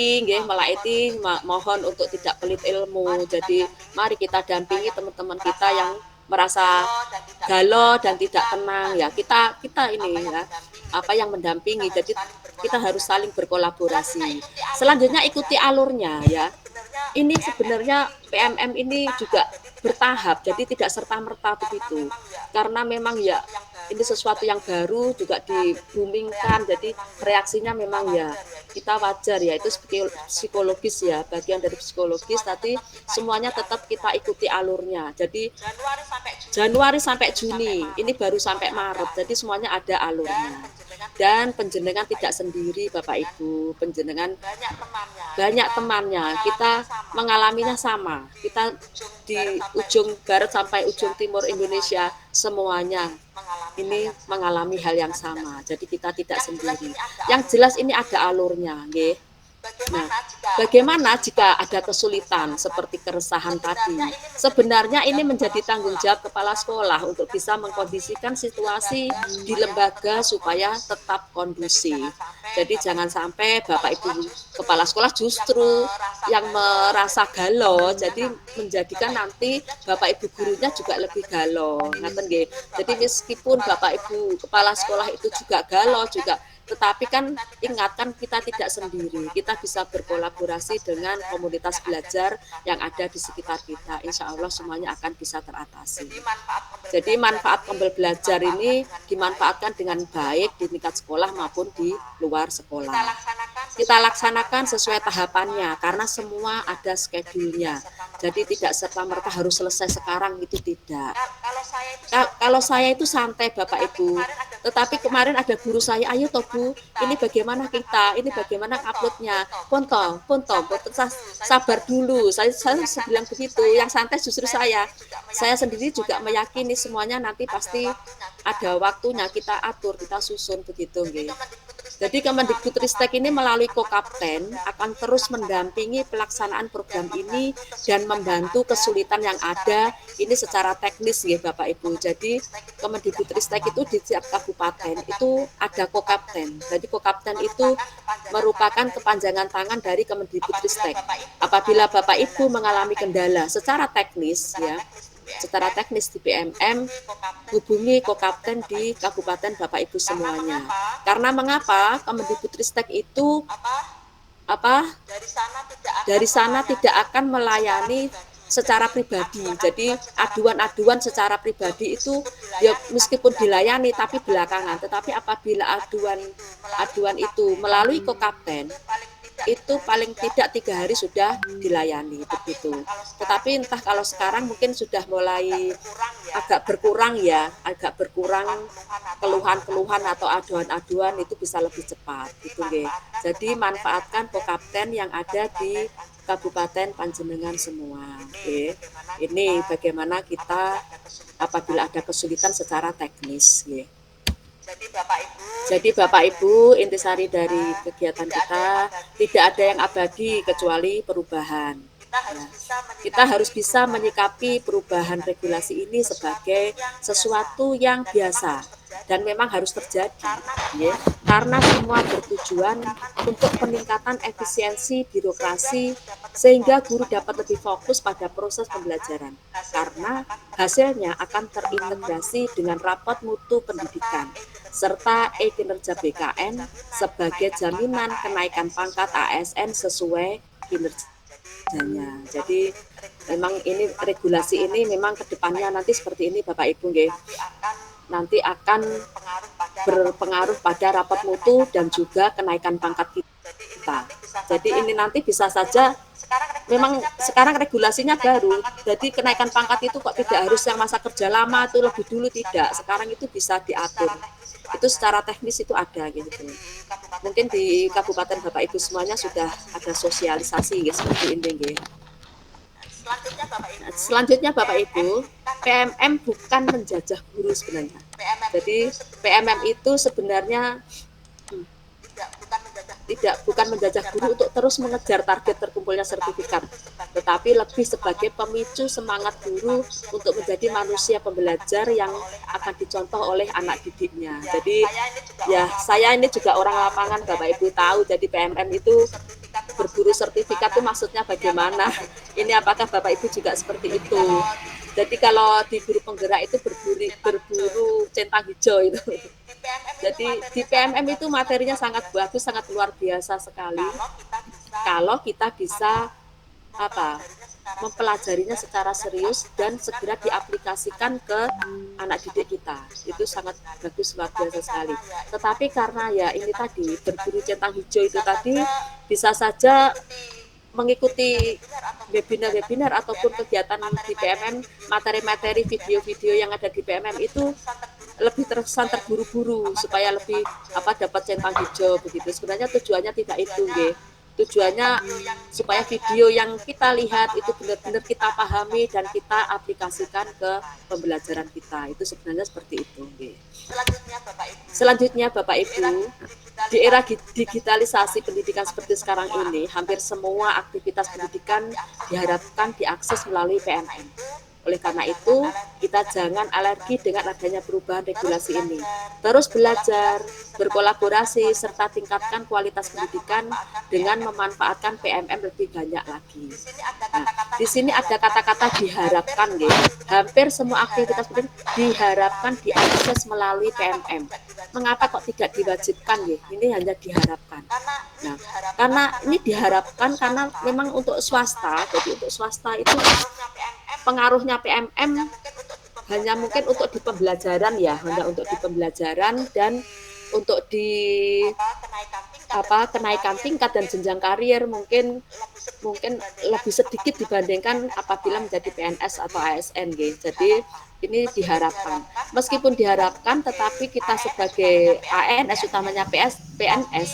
Speaker 3: mohon untuk tidak pelit ilmu. Jadi mari kita dampingi teman-teman kita yang merasa galau dan tidak tenang ya. Kita ini ya yang mendampingi. Jadi kita harus saling berkolaborasi. Selanjutnya ikuti alurnya ya. Ini sebenarnya PMM ini juga bertahap, jadi tidak serta-merta begitu. Karena memang ya ini sesuatu yang baru juga di-boomingkan, jadi reaksinya memang ya kita wajar ya, itu psikologis ya, bagian dari psikologis, tapi semuanya tetap kita ikuti alurnya. Jadi Januari sampai Juni, ini baru sampai Maret, jadi semuanya ada alurnya. Dan penjenengan tidak sendiri Bapak Ibu, penjenengan banyak temannya, kita mengalaminya sama, kita di ujung barat sampai ujung timur Indonesia semuanya ini mengalami hal yang sama, jadi kita tidak sendiri. Yang jelas ini ada alurnya, nggih. Nah, bagaimana jika ada kesulitan seperti keresahan tadi? Sebenarnya ini menjadi tanggung jawab kepala sekolah untuk bisa mengkondisikan situasi di lembaga supaya tetap kondusif. Jadi jangan sampai Bapak Ibu kepala sekolah justru yang merasa galau, jadi menjadikan nanti Bapak Ibu gurunya juga lebih galau. Jadi meskipun Bapak Ibu kepala sekolah itu juga galau juga, tetapi kan ingatkan kita tidak sendiri, kita bisa berkolaborasi dengan komunitas belajar yang ada di sekitar kita. Insya Allah semuanya akan bisa teratasi. Jadi manfaat kombel belajar ini dimanfaatkan dengan baik di tingkat sekolah maupun di luar sekolah. Kita laksanakan sesuai tahapannya karena semua ada schedule-nya. Jadi tidak serta-merta harus selesai sekarang, itu tidak. Kalau saya itu santai Bapak Ibu. Tetapi kemarin ada guru saya, ayo toh Bu, ini bagaimana kita, ini bagaimana uploadnya, ponto, sabar dulu. Saya bilang begitu. Yang santai justru saya sendiri juga meyakini semuanya nanti pasti ada waktunya kita atur, kita susun begitu. Jadi Kemendikbudristek ini melalui Kokapten akan terus mendampingi pelaksanaan program ini dan membantu kesulitan yang ada ini secara teknis ya Bapak Ibu. Jadi Kemendikbudristek itu di setiap kabupaten itu ada Kokapten. Jadi Kokapten itu merupakan kepanjangan tangan dari Kemendikbudristek. Apabila Bapak Ibu mengalami kendala secara teknis di PMM, hubungi Kokapten di kabupaten Bapak Ibu semuanya. Karena mengapa Kemendikbudristek itu dari sana tidak akan melayani secara pribadi. Jadi aduan-aduan secara pribadi itu ya meskipun dilayani tapi belakangan. Tetapi apabila aduan itu melalui Kokapten, itu paling tidak 3 hari sudah dilayani begitu. Tetapi entah kalau sekarang mungkin sudah mulai agak berkurang keluhan-keluhan atau aduan-aduan itu bisa lebih cepat gitu nggih. Jadi manfaatkan Kokapten yang ada di Kabupaten Panjenengan semua. Oke. Ini bagaimana kita apabila ada kesulitan secara teknis nggih. Jadi Bapak Ibu, intisari dari kegiatan kita tidak ada yang abadi kecuali perubahan. Kita harus bisa menyikapi perubahan regulasi ini sebagai sesuatu yang biasa dan memang harus terjadi, karena semua bertujuan untuk peningkatan efisiensi birokrasi sehingga guru dapat lebih fokus pada proses pembelajaran karena hasilnya akan terintegrasi dengan rapot mutu pendidikan serta e-kinerja BKN sebagai jaminan kenaikan pangkat ASN sesuai kinerjanya. Jadi memang ini regulasi ini memang kedepannya nanti seperti ini Bapak Ibu nggih. Nanti akan berpengaruh pada rapot mutu dan juga kenaikan pangkat kita. Jadi ini nanti bisa saja memang sekarang regulasinya baru. Jadi kenaikan pangkat itu kok tidak harus yang masa kerja lama itu lebih dulu tidak. Sekarang itu bisa diatur. Itu secara teknis itu ada gitu. Mungkin di Kabupaten Bapak Ibu semuanya sudah ada sosialisasi ya, seperti ini nggih. Selanjutnya Bapak Ibu, PMM bukan menjajah guru sebenarnya. Jadi PMM itu sebenarnya bukan menjajah guru untuk terus mengejar target terkumpulnya sertifikat, tetapi lebih sebagai pemicu semangat guru untuk menjadi manusia pembelajar yang akan dicontoh oleh anak didiknya. Jadi ya saya ini juga orang lapangan Bapak Ibu tahu, jadi PMM itu berburu sertifikat itu maksudnya bagaimana? Ini apakah Bapak Ibu juga seperti itu? Jadi kalau di guru penggerak itu berburu centang hijau itu. Jadi di PMM itu materinya sangat bagus, sangat luar biasa sekali. Kalau kita bisa mempelajarinya secara serius dan segera diaplikasikan ke anak didik kita, itu sangat bagus, luar biasa sekali. Tetapi karena ya ini tadi berburu centang hijau itu tadi bisa saja mengikuti webinar ataupun kegiatan di PMM, materi-materi video-video yang ada di PMM itu lebih terkesan terburu-buru supaya lebih dapat centang hijau begitu. Sebenarnya tujuannya tidak itu nggih. Tujuannya supaya video yang kita lihat itu benar-benar kita pahami dan kita aplikasikan ke pembelajaran kita. Itu sebenarnya seperti itu nggih. Selanjutnya Bapak Ibu, di era digitalisasi pendidikan seperti sekarang ini, hampir semua aktivitas pendidikan diharapkan diakses melalui PMM. Oleh karena itu, kita jangan alergi dengan adanya perubahan regulasi ini. Terus belajar, berkolaborasi, serta tingkatkan kualitas pendidikan dengan memanfaatkan PMM lebih banyak lagi. Nah, di sini ada kata-kata diharapkan, gitu. Hampir semua aktivitas pendidikan diharapkan diakses melalui PMM. Mengapa kok tidak diwajibkan, gitu? Ini hanya diharapkan. Nah, karena ini diharapkan karena memang untuk swasta, jadi untuk swasta itu pengaruhnya PMM hanya mungkin untuk di pembelajaran ya, hanya untuk di pembelajaran dan untuk di kenaikan tingkat dan jenjang karir mungkin lebih sedikit dibandingkan apabila menjadi PNS atau ASN gitu. Jadi ini diharapkan. Meskipun diharapkan, tetapi kita sebagai ANS, utamanya PNS,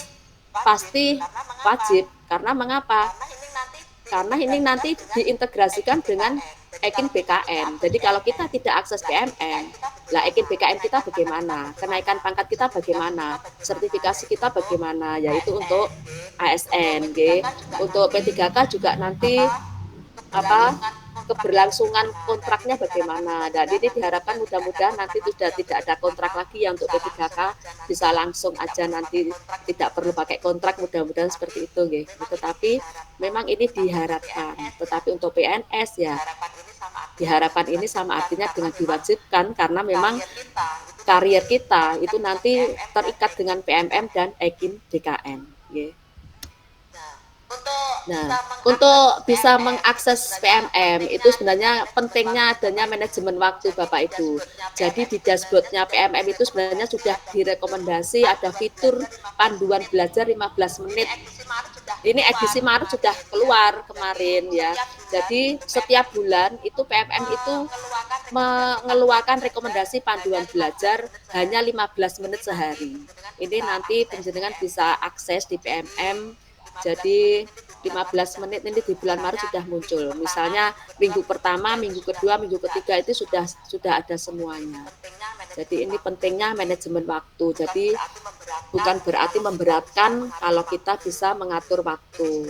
Speaker 3: pasti wajib. Karena mengapa? Karena ini nanti diintegrasikan dengan Ekin BKN. Jadi kalau kita tidak akses PMM, lah Ekin BKN kita bagaimana? Kenaikan pangkat kita bagaimana? Sertifikasi kita bagaimana? Yaitu untuk ASN, G. Untuk P3K juga nanti keberlangsungan kontraknya bagaimana. Dan ini diharapkan mudah-mudahan nanti sudah tidak ada kontrak lagi ya untuk P3K, bisa langsung aja nanti tidak perlu pakai kontrak, mudah-mudahan seperti itu nggih. Tetapi memang ini diharapkan. Tetapi untuk PNS ya diharapkan ini sama artinya dengan diwajibkan karena memang karier kita itu nanti terikat dengan PMM dan Ekin BKN nggih. Nah, untuk bisa mengakses PMM itu sebenarnya pentingnya adanya manajemen waktu Bapak Ibu. Jadi di dashboardnya PMM itu sebenarnya sudah direkomendasi ada fitur panduan belajar 15 menit. Ini edisi Maret sudah keluar kemarin ya. Jadi setiap bulan itu PMM itu mengeluarkan rekomendasi panduan belajar hanya 15 menit sehari. Ini nanti penjenengan bisa akses di PMM. Jadi 15 menit ini di bulan Maret sudah muncul. Misalnya minggu pertama, minggu kedua, minggu ketiga itu sudah ada semuanya. Jadi ini pentingnya manajemen waktu. Jadi bukan berarti memberatkan kalau kita bisa mengatur waktu.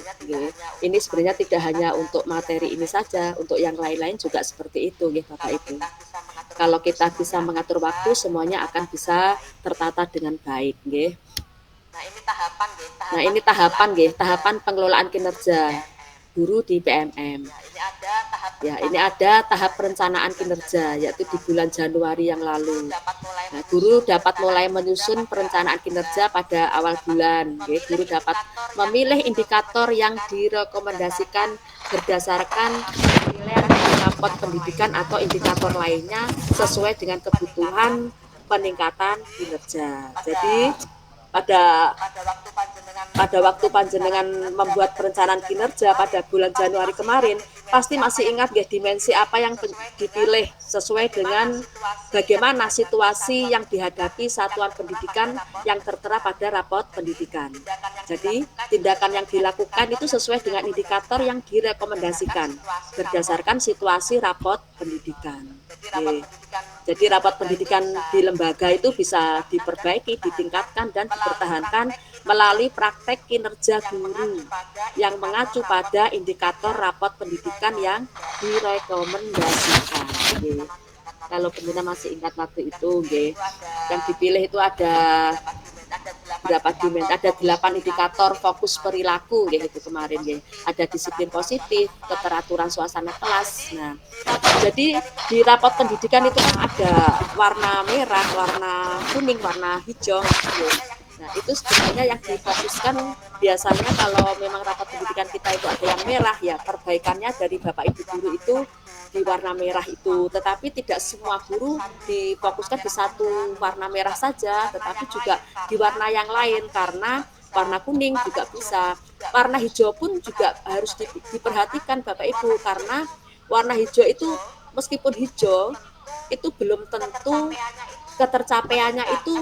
Speaker 3: Ini sebenarnya tidak hanya untuk materi ini saja, untuk yang lain-lain juga seperti itu, Bapak Ibu. Kalau kita bisa mengatur waktu, semuanya akan bisa tertata dengan baik. Nah ini tahapan pengelolaan kinerja guru di PMM. Ya, ini ada tahap perencanaan kinerja yaitu di bulan Januari yang lalu. Nah, guru dapat mulai menyusun perencanaan kinerja pada awal bulan. Guru dapat memilih indikator yang direkomendasikan berdasarkan penilaian rapot pendidikan atau indikator lainnya sesuai dengan kebutuhan peningkatan kinerja. Jadi pada waktu panjenengan membuat perencanaan kinerja pada bulan Januari kemarin, pasti masih ingat ya dimensi apa yang dipilih sesuai dengan bagaimana situasi yang dihadapi satuan pendidikan yang tertera pada rapot pendidikan. Jadi tindakan yang dilakukan itu sesuai dengan indikator yang direkomendasikan berdasarkan situasi rapot pendidikan. Jadi rapot pendidikan di lembaga itu bisa diperbaiki, ditingkatkan, dan dipertahankan melalui praktek kinerja guru yang mengacu pada indikator rapot pendidikan yang direkomendasikan. Kalau pendengar masih ingat waktu itu, yang dipilih itu ada berapa dimensi? Ada 8 indikator fokus perilaku gitu kemarin Ada disiplin positif, keteraturan suasana kelas. Nah, jadi di rapot pendidikan itu kan ada warna merah, warna kuning, warna hijau. Nah, itu sebenarnya yang difokuskan biasanya kalau memang rapat pendidikan kita itu ada yang merah ya, perbaikannya dari Bapak Ibu guru itu di warna merah itu. Tetapi tidak semua guru difokuskan di satu warna merah saja, tetapi juga di warna yang lain karena warna kuning juga bisa. Warna hijau pun juga harus diperhatikan Bapak Ibu karena warna hijau itu meskipun hijau itu belum tentu ketercapaiannya itu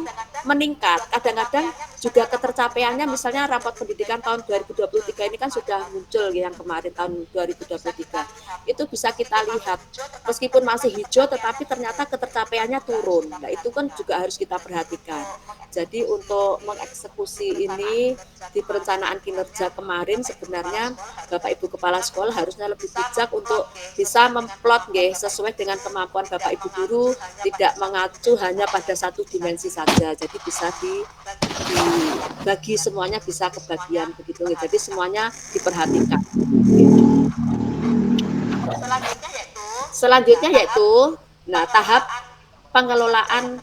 Speaker 3: meningkat. Kadang-kadang juga ketercapaiannya misalnya rapot pendidikan tahun 2023 ini kan sudah muncul yang kemarin tahun 2023. Itu bisa kita lihat meskipun masih hijau tetapi ternyata ketercapaiannya turun. Nah, itu kan juga harus kita perhatikan. Jadi untuk mengeksekusi ini di perencanaan kinerja kemarin sebenarnya Bapak Ibu Kepala Sekolah harusnya lebih bijak untuk bisa memplot sesuai dengan kemampuan Bapak Ibu guru, tidak mengacu hanya pada satu dimensi saja. Jadi bisa dibagi semuanya bisa kebagian begitu. Jadi semuanya diperhatikan. Selanjutnya yaitu tahap pengelolaan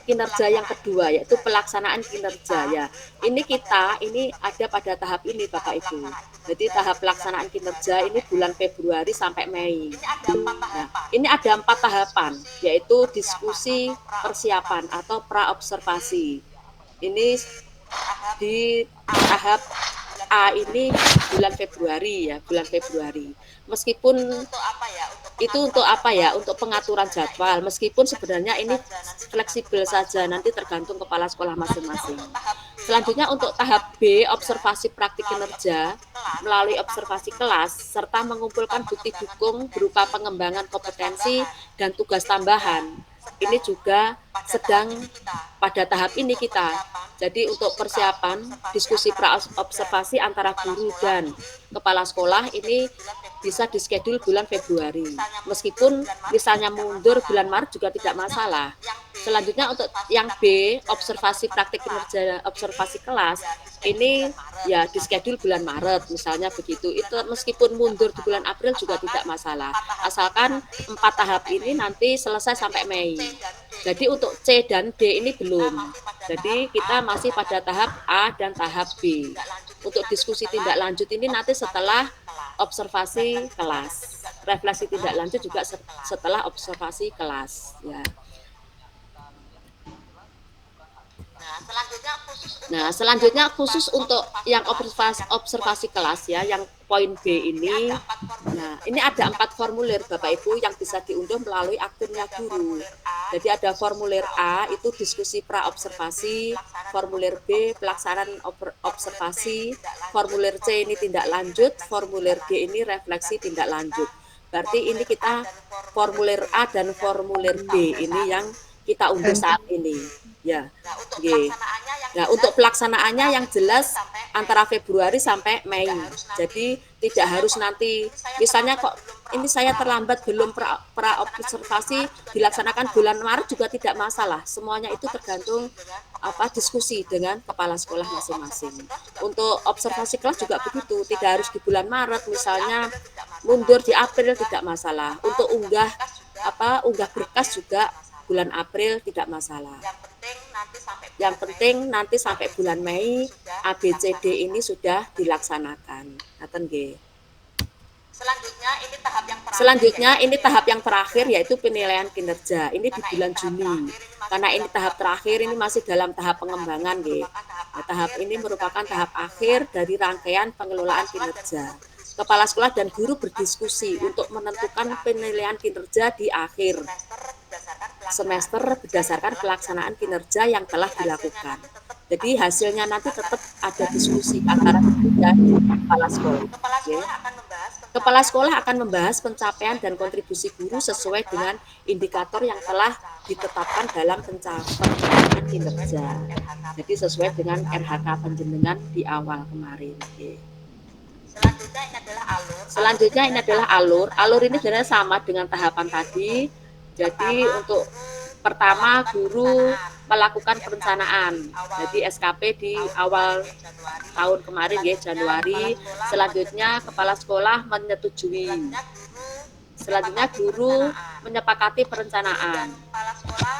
Speaker 3: kinerja yang kedua yaitu pelaksanaan kinerja ya. Ini ada pada tahap ini Bapak Ibu. Jadi tahap pelaksanaan kinerja ini bulan Februari sampai Mei. Nah, ini ada 4 tahapan yaitu diskusi persiapan atau pra-observasi. Ini di tahap A ini bulan Februari ya, bulan Februari. Meskipun itu untuk apa ya? Untuk pengaturan jadwal. Meskipun sebenarnya ini fleksibel saja, nanti tergantung kepala sekolah masing-masing. Selanjutnya untuk tahap B, observasi praktik kinerja melalui observasi kelas serta mengumpulkan bukti dukung berupa pengembangan kompetensi dan tugas tambahan. Ini juga sedang pada tahap ini kita. Jadi untuk persiapan diskusi pra-observasi antara guru dan kepala sekolah ini bisa diskedul bulan Februari. Meskipun misalnya mundur bulan Maret juga tidak masalah. Selanjutnya untuk yang B, observasi praktik kinerja observasi kelas, ini ya diskedul bulan Maret misalnya begitu. Itu meskipun mundur di bulan April juga tidak masalah. Asalkan 4 tahap ini nanti selesai sampai Mei. Jadi untuk C dan D ini belum. Jadi kita masih pada tahap A dan tahap B. Untuk diskusi tindak lanjut ini nanti setelah observasi kelas. Refleksi tindak lanjut juga setelah observasi kelas ya. Nah, selanjutnya khusus untuk yang observasi kelas ya, yang poin B ini. Nah, ini ada 4 formulir Bapak Ibu yang bisa diunduh melalui akunnya guru. Jadi ada formulir A itu diskusi pra observasi, formulir B pelaksanaan observasi, formulir C ini tindak lanjut, formulir D ini refleksi tindak lanjut. Berarti ini kita formulir A dan formulir B ini yang kita unduh saat ini ya. Nah, untuk pelaksanaannya yang jelas antara Februari sampai Mei. Jadi tidak harus nanti misalnya kok ini saya terlambat belum pra observasi dilaksanakan bulan Maret juga tidak masalah. Semuanya itu tergantung diskusi dengan kepala sekolah masing-masing. Untuk observasi kelas juga begitu, tidak harus di bulan Maret misalnya mundur di April tidak masalah. Untuk unggah berkas juga bulan April tidak masalah. Yang penting nanti sampai bulan Mei ABCD ini sudah dilaksanakan. Ngaten nggih. Selanjutnya ini tahap yang terakhir yaitu penilaian kinerja. Ini di bulan Juni. Karena ini tahap terakhir, ini masih dalam tahap pengembangan nggih. Nah, tahap ini merupakan tahap akhir dari rangkaian pengelolaan kinerja. Kepala sekolah dan guru berdiskusi untuk menentukan penilaian kinerja di akhir semester berdasarkan pelaksanaan kinerja yang telah dilakukan. Jadi hasilnya nanti tetap ada diskusi antara guru dan kepala sekolah. Kepala sekolah akan membahas pencapaian dan kontribusi guru sesuai dengan indikator yang telah ditetapkan dalam pencapaian kinerja. Jadi sesuai dengan RHK panjenengan di awal kemarin. Selanjutnya ini adalah alur. Alur ini sebenarnya sama dengan tahapan tadi. Jadi untuk pertama guru melakukan perencanaan. Jadi SKP di awal tahun kemarin ya Januari. Selanjutnya kepala sekolah menyetujui. Selanjutnya guru menyepakati perencanaan.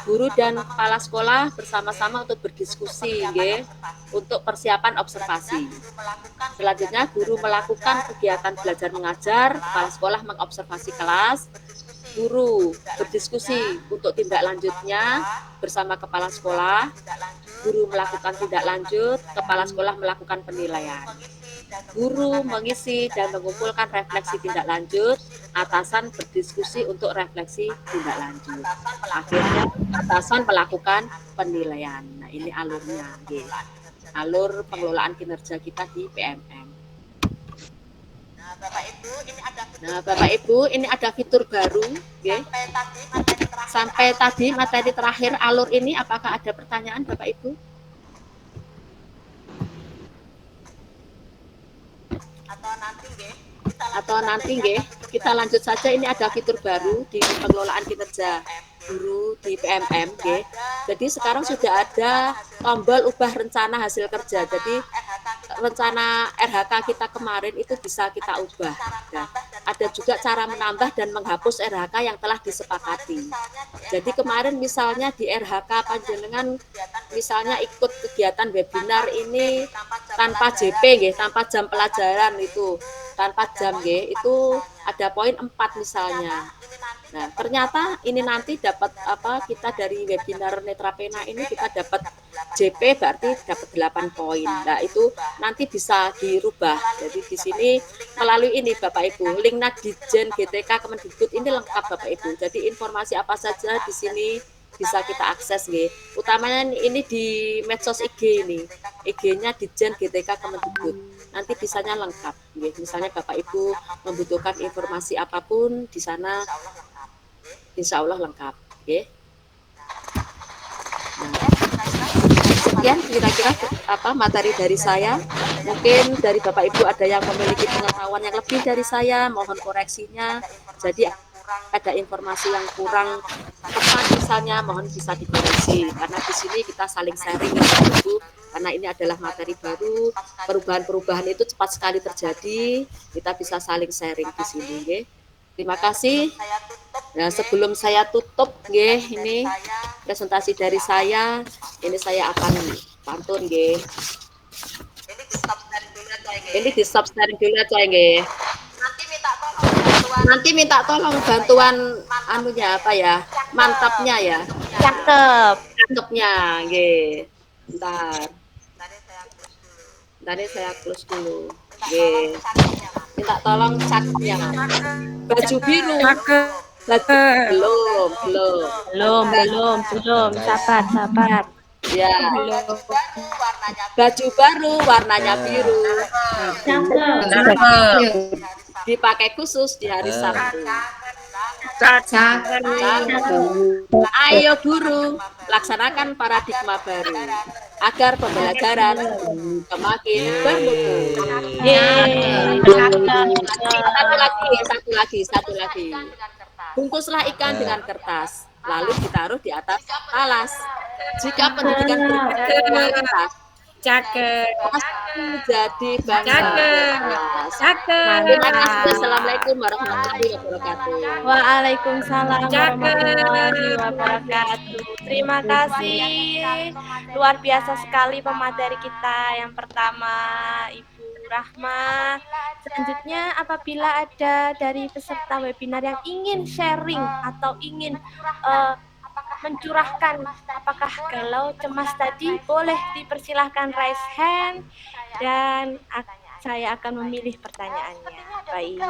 Speaker 3: Guru dan kepala sekolah bersama-sama untuk berdiskusi nggih, untuk persiapan observasi. Selanjutnya guru melakukan kegiatan belajar mengajar, kepala sekolah mengobservasi kelas. Guru berdiskusi untuk tindak lanjutnya bersama kepala sekolah. Guru melakukan tindak lanjut, kepala sekolah melakukan penilaian. Guru mengisi dan mengumpulkan refleksi tindak lanjut, atasan berdiskusi untuk refleksi tindak lanjut. Akhirnya atasan melakukan penilaian. Nah, ini alurnya, nggih. Alur pengelolaan kinerja kita di PMM. Nah, Bapak Ibu, ini ada fitur baru, nggih. Sampai tadi materi terakhir alur ini, apakah ada pertanyaan Bapak Ibu? Atau nanti nggih, kita lanjut saja. Ini ada fitur baru di pengelolaan kinerja guru di PMM nggih. Jadi sekarang sudah ada tombol ubah rencana hasil kerja. Jadi rencana RHK kita kemarin itu bisa kita ubah. Nah, ada juga cara menambah dan menghapus RHK yang telah disepakati. Jadi kemarin misalnya di RHK panjenengan misalnya ikut kegiatan webinar ini tanpa JP nggih, tanpa jam pelajaran itu, tanpa jam nggih, itu ada poin 4 misalnya. Nah, ternyata ini nanti dapat kita dari webinar Netra Pena ini kita dapat JP berarti dapat 8 poin. Nah, itu nanti bisa dirubah. Jadi di sini melalui ini Bapak Ibu, link Nadijen GTK Kemendikbud ini lengkap Bapak Ibu. Jadi informasi apa saja di sini bisa kita akses nih. Utamanya ini di medsos IG ini. IG-nya Dijen GTK Kemendikbud. Nanti bisanya lengkap. Misalnya Bapak Ibu membutuhkan informasi apapun di sana insya Allah lengkap. Oke. Nah, sekian kira-kira materi dari saya. Mungkin dari Bapak Ibu ada yang memiliki pengetahuan yang lebih dari saya, mohon koreksinya. Jadi ada informasi yang kurang tepat misalnya, mohon bisa dikoreksi. Karena di sini kita saling sharing ya Bapak Ibu. Karena ini adalah materi baru, perubahan-perubahan itu cepat sekali terjadi. Kita bisa saling sharing di sini. Okay? Terima kasih. Nah, sebelum saya tutup, ini presentasi dari saya. Ini saya akan pantun, Ini di stop sharing dulu aja, Nanti minta tolong bantuan anunya apa ya? Mantapnya ya. Cakepnya, Bentar. Tadi saya close dulu. Minta tolong caknya. Baju biru.
Speaker 1: Belum. Sabar.
Speaker 3: Ya. Baju baru warnanya biru. Dipakai khusus di hari Sabtu. Ayo guru, laksanakan paradigma baru agar pembelajaran semakin bermutu. Satu lagi. Bungkuslah ikan dengan kertas, lalu ditaruh di atas talas. Jika pendidikan berkualitas, jadi bangsa. Terima kasih. Assalamualaikum warahmatullahi wabarakatuh.
Speaker 1: Waalaikumsalam warahmatullahi wabarakatuh. Terima kasih. Luar biasa sekali pemateri kita. Yang pertama Ibu Rahma. Selanjutnya apabila ada dari peserta webinar yang ingin sharing atau ingin mencurahkan apakah galau cemas tadi, boleh dipersilahkan raise hand dan saya akan memilih pertanyaannya. Baik,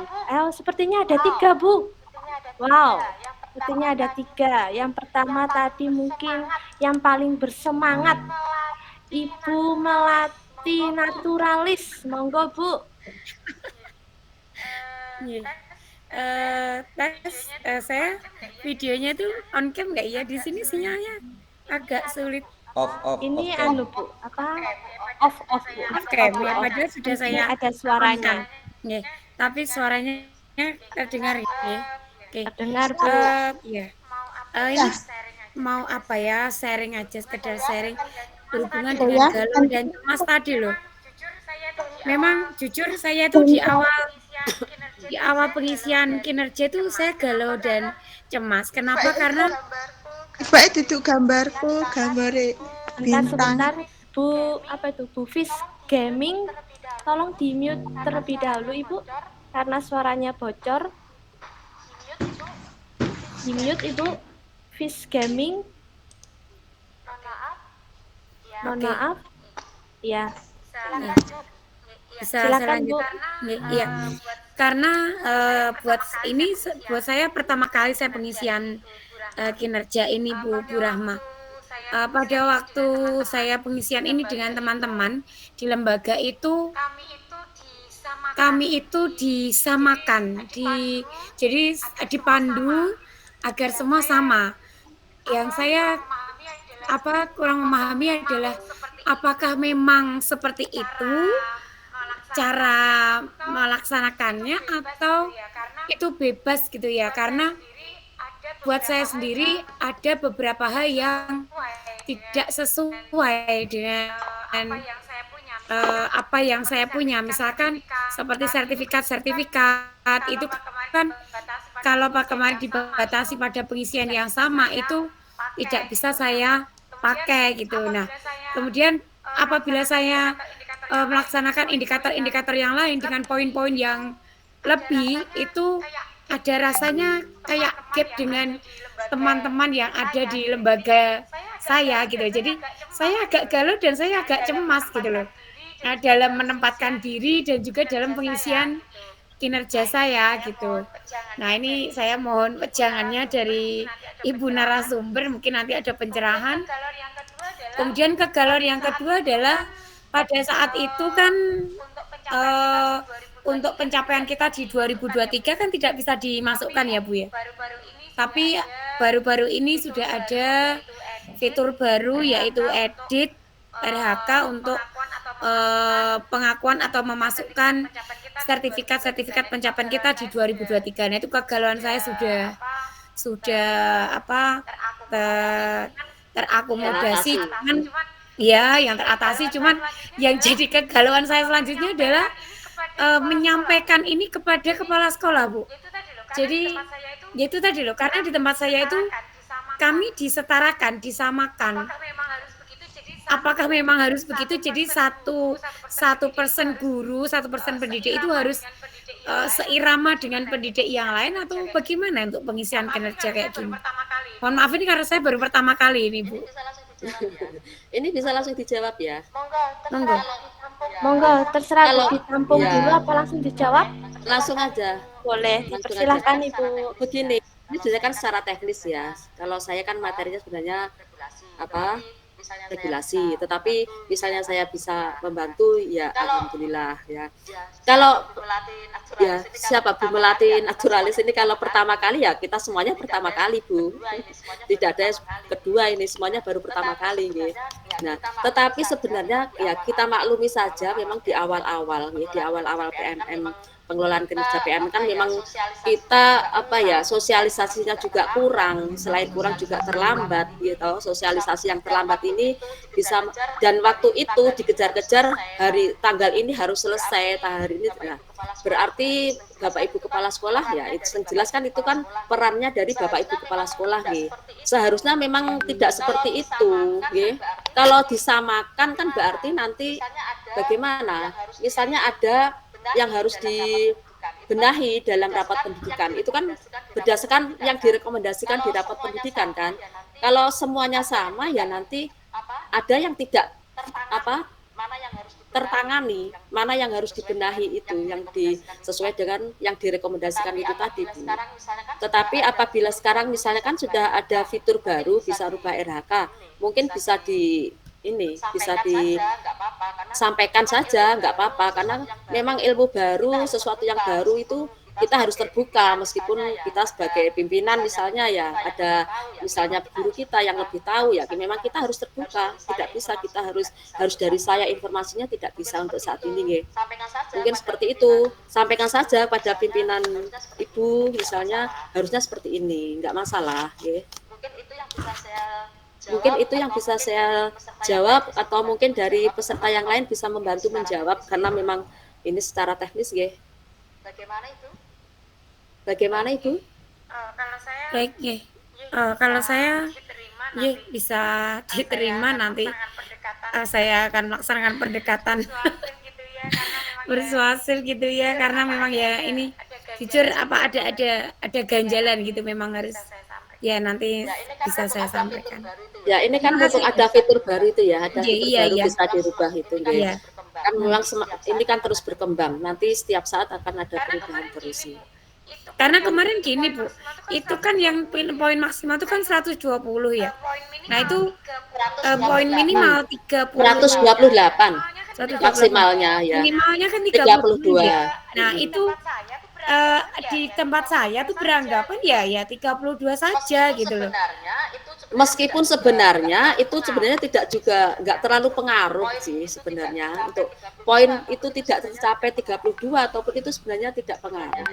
Speaker 1: sepertinya ada 3 Bu. Wow, sepertinya ada 3. Yang pertama tadi mungkin yang paling bersemangat Ibu Melati Naturalis, monggo Bu.
Speaker 2: Saya videonya tuh on cam nggak ya? Di sini sinyalnya agak sulit.
Speaker 4: Off.
Speaker 1: Ini Bu, off
Speaker 2: cam. Ya, padahal sudah saya
Speaker 1: ada suaranya.
Speaker 2: Tapi suaranya terdengar ya. Oke.
Speaker 1: Terdengar Bu.
Speaker 2: Iya. Ini mau apa ya? Sharing aja, sekedar sharing berhubungan dengan galau dan cemas tadi loh. Memang jujur saya tuh di awal pengisian kinerja itu saya galau dan cemas. Kenapa? Karena
Speaker 5: Pak itu gambarku, gambare bintang.
Speaker 1: Sebentar, Bu, Bu Fis Gaming, tolong di mute terlebih dahulu Ibu, karena suaranya bocor. Di mute Ibu, Fis Gaming. Mohon maaf. Ya.
Speaker 2: Bisa silakan Bu. Iya. Karena buat saya pertama kali saya pengisian kinerja ini Bu Rahma. Pada waktu saya pengisian ini dengan teman-teman di lembaga itu kami itu disamakan, jadi dipandu agar semua sama. Yang saya kurang memahami adalah apakah memang seperti itu cara melaksanakannya atau itu bebas gitu ya, karena buat saya sendiri ada beberapa hal yang tidak sesuai dengan apa yang saya punya, misalkan seperti sertifikat itu kan kalau kemarin dibatasi pada pengisian yang sama itu tidak bisa saya pakai gitu. Nah, kemudian apabila saya melaksanakan indikator-indikator yang lain dengan poin-poin yang lebih, itu ada rasanya kayak gap dengan teman-teman yang ada di lembaga saya gitu. Jadi saya agak galau dan saya agak cemas gitu loh. Nah, dalam menempatkan diri dan juga dalam pengisian kinerja saya gitu. Nah, ini saya mohon wejangannya dari Ibu narasumber, mungkin nanti ada pencerahan. Kemudian kegalauan yang kedua adalah pada saat itu kan untuk pencapaian kita di 2023 kan tidak bisa dimasukkan ya Bu ya. Tapi baru-baru ini sudah ada fitur baru yaitu edit RHK untuk pengakuan atau memasukkan sertifikat pencapaian kita di 2023. Nah, itu kegalauan saya sudah apa terakomodasi, cuman ya yang teratasi, cuman yang jadi kegalauan saya selanjutnya adalah menyampaikan ini kepada kepala sekolah, Bu. Jadi ya itu tadi loh, karena di tempat saya itu kami disetarakan, disamakan. Apakah memang harus begitu? Jadi satu persen guru, 1% pendidik itu harus seirama dengan pendidik yang lain atau bagaimana untuk pengisian kinerja kayak gini? Mohon maaf ini karena saya baru pertama kali ini, Bu.
Speaker 3: Ini bisa langsung dijawab ya?
Speaker 1: Monggo, terserah ditampung dulu apa langsung dijawab?
Speaker 3: Langsung aja.
Speaker 1: Boleh, persilahkan Ibu.
Speaker 3: Begini, ini sebenarnya kan secara teknis ya. Kalau saya kan materinya sebenarnya apa? Regulasi, tetapi misalnya saya bisa membantu ya alhamdulillah ya. Kalau ya siapa Bu melatih naturalis ini kalau pertama kali ya kita semuanya pertama kali Bu, tidak ada kedua, ini semuanya baru pertama kali gitu. Nah tetapi sebenarnya ya kita maklumi saja memang di awal-awal ya, di awal-awal PMM, pengelolaan kinerja PMM kan memang kita apa ya sosialisasinya juga kurang, selain kurang juga terlambat gitu. Sosialisasi yang terlambat ini bisa, dan waktu itu dikejar-kejar hari tanggal ini harus selesai hari ini. Nah, berarti Bapak Ibu kepala sekolah ya itu yang jelas kan itu kan perannya dari Bapak Ibu kepala sekolah nih. Seharusnya memang tidak seperti itu nggih. Kalau disamakan kan berarti nanti bagaimana? Misalnya ada yang harus dibenahi dalam rapat pendidikan itu kan berdasarkan yang direkomendasikan di rapat pendidikan kan. Kalau semuanya sama ya nanti ada yang tidak apa tertangani, mana yang harus dibenahi itu yang sesuai dengan yang direkomendasikan itu tadi Bu. Tetapi apabila sekarang misalnya kan sudah ada fitur baru bisa rubah RHK, mungkin bisa bisa disampaikan saja, nggak apa-apa, karena memang ilmu baru, sesuatu yang baru itu kita harus terbuka, meskipun kita sebagai pimpinan misalnya ya ada misalnya guru kita yang lebih tahu ya, memang kita harus terbuka, tidak bisa kita harus dari saya informasinya tidak bisa untuk saat ini ya. Mungkin seperti itu, sampaikan saja pada pimpinan Ibu misalnya harusnya seperti ini, nggak masalah ya. Mungkin itu yang bisa saya jawab atau mungkin dari peserta yang lain bisa membantu menjawab karena memang ini secara teknis ya. Bagaimana Ibu?
Speaker 1: Kalau saya
Speaker 2: Baik ya. Kalau saya ya bisa diterima nanti. Saya akan melaksanakan pendekatan persuasif gitu ya karena memang ya ini jujur apa ada ganjalan gitu memang harus ya nanti bisa saya sampaikan.
Speaker 3: Ya ini kan mumpung ada fitur baru itu ya, ada fitur baru
Speaker 2: iya.
Speaker 3: bisa dirubah itu ya. Kan memang ini kan terus berkembang, nanti setiap saat akan ada perubahan terus.
Speaker 2: Karena kemarin gini Bu, itu kan yang poin maksimal itu kan 120 ya. Nah itu poin minimal 30.
Speaker 3: 128 maksimalnya ya.
Speaker 2: Minimalnya kan
Speaker 3: 32.
Speaker 2: Nah itu di tempat saya tuh beranggapan ya 32 saja gitu loh.
Speaker 3: Meskipun sebenarnya itu sebenarnya tidak juga nggak terlalu pengaruh sih sebenarnya untuk poin itu tidak tercapai 32 ataupun itu sebenarnya tidak pengaruh.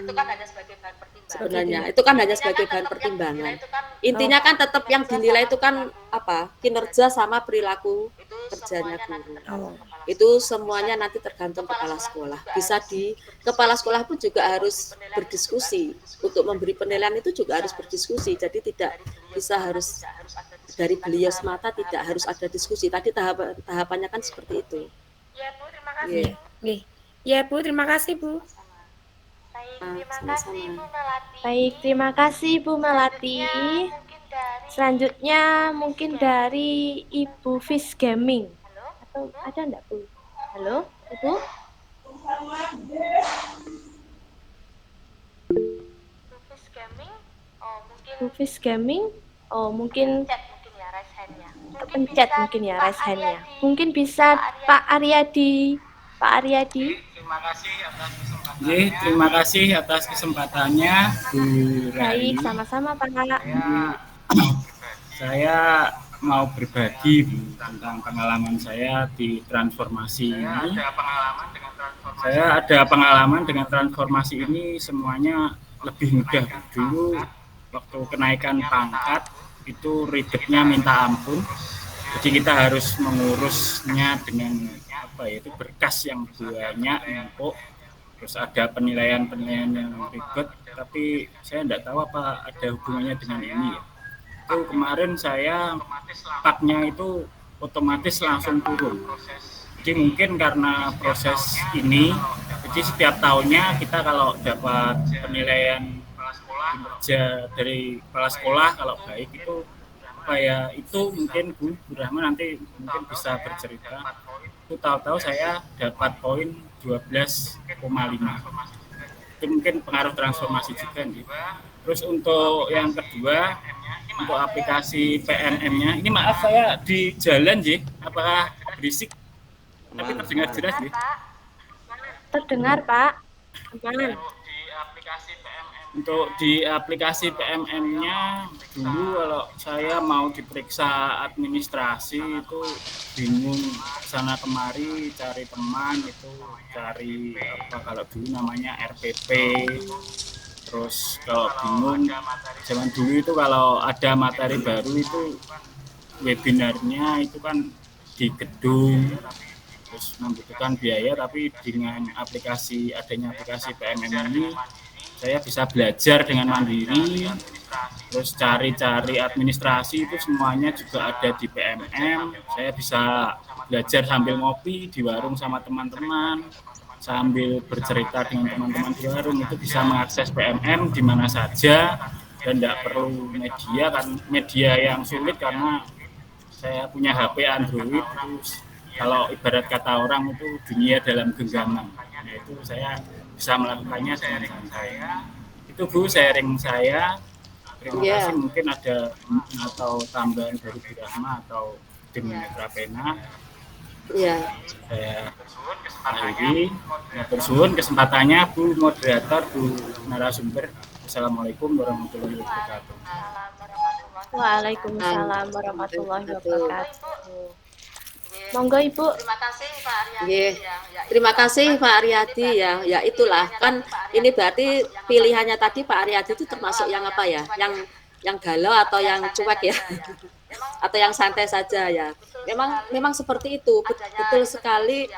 Speaker 3: Sebenarnya itu kan hanya sebagai bahan pertimbangan. Intinya kan tetap yang dinilai itu kan apa? Kinerja sama perilaku kerjanya guru. Itu semuanya nanti tergantung kepala sekolah. Bisa di kepala sekolah pun juga harus berdiskusi. Untuk memberi penilaian itu juga harus berdiskusi. Jadi tidak bisa harus dari beliau semata, tidak harus ada diskusi. Tadi tahapannya kan seperti itu.
Speaker 1: Ya Bu, terima kasih.
Speaker 2: Ya Bu, terima kasih Bu.
Speaker 3: Sama-sama.
Speaker 1: Baik, terima kasih Bu Melati. Selanjutnya mungkin dari Ibu Fish Gaming. Atau ada enggak Bu? Halo, Ibu? Bu Fish Gaming? Oh, mungkin kepencet mungkin ya raise hand-nya. Mungkin bisa Pak Aryadi. Pak Aryadi.
Speaker 6: Terima kasih atas kesempatannya Bu Rai.
Speaker 1: Baik, sama-sama Pak.
Speaker 6: Saya mau berbagi Bu, tentang pengalaman saya di transformasi ini. Saya ada pengalaman dengan transformasi ini, semuanya lebih mudah. Dulu waktu kenaikan pangkat itu ribetnya minta ampun. Jadi kita harus mengurusnya dengan itu berkas yang banyak, numpuk. Terus ada penilaian yang ribet, tapi saya tidak tahu apa ada hubungannya dengan ini ya. Itu kemarin saya paknya itu otomatis langsung turun. Jadi mungkin karena proses ini, jadi setiap tahunnya kita kalau dapat penilaian kinerja dari kepala sekolah kalau baik itu itu mungkin Bu Rahman nanti mungkin bisa bercerita. Itu tahu-tahu saya dapat poin 12,5. Itu mungkin pengaruh transformasi juga nih. Terus untuk yang kedua, untuk aplikasi PNM-nya, ini maaf saya di jalan sih, apakah berisik? Tapi terdengar jelas sih.
Speaker 1: Terdengar Pak. Aman.
Speaker 6: Untuk di aplikasi PMM-nya dulu kalau saya mau diperiksa administrasi itu bingung sana kemari cari teman, itu cari kalau dulu namanya RPP. Terus kalau bingung zaman dulu itu kalau ada materi baru itu webinarnya itu kan di gedung, terus membutuhkan biaya, tapi dengan adanya aplikasi PMM ini saya bisa belajar dengan mandiri, terus cari-cari administrasi itu semuanya juga ada di PMM. Saya bisa belajar sambil ngopi di warung sama teman-teman, sambil bercerita dengan teman-teman di warung, itu bisa mengakses PMM di mana saja dan tidak perlu media yang sulit karena saya punya HP Android. Terus kalau ibarat kata orang itu dunia dalam genggaman, yaitu saya bisa melakukannya dengan santai. Itu Bu sharing saya. Terima kasih. Mungkin ada atau tambahan dari Bu Rahma atau tim Netra Pena. Saya akhiri. Bersuhun kesempatannya Bu moderator, Bu narasumber. Assalamualaikum warahmatullahi wabarakatuh.
Speaker 1: Waalaikumsalam warahmatullahi wabarakatuh. Monggo Ibu.
Speaker 3: Terima kasih Pak Aryadi. Terima kasih Pak Aryadi ya. Ya itulah kan ini berarti pilihannya tadi Pak Aryadi itu termasuk yang apa ya? Yang galau atau yang cuek ya? Atau yang santai saja ya. Memang seperti itu. Betul sekali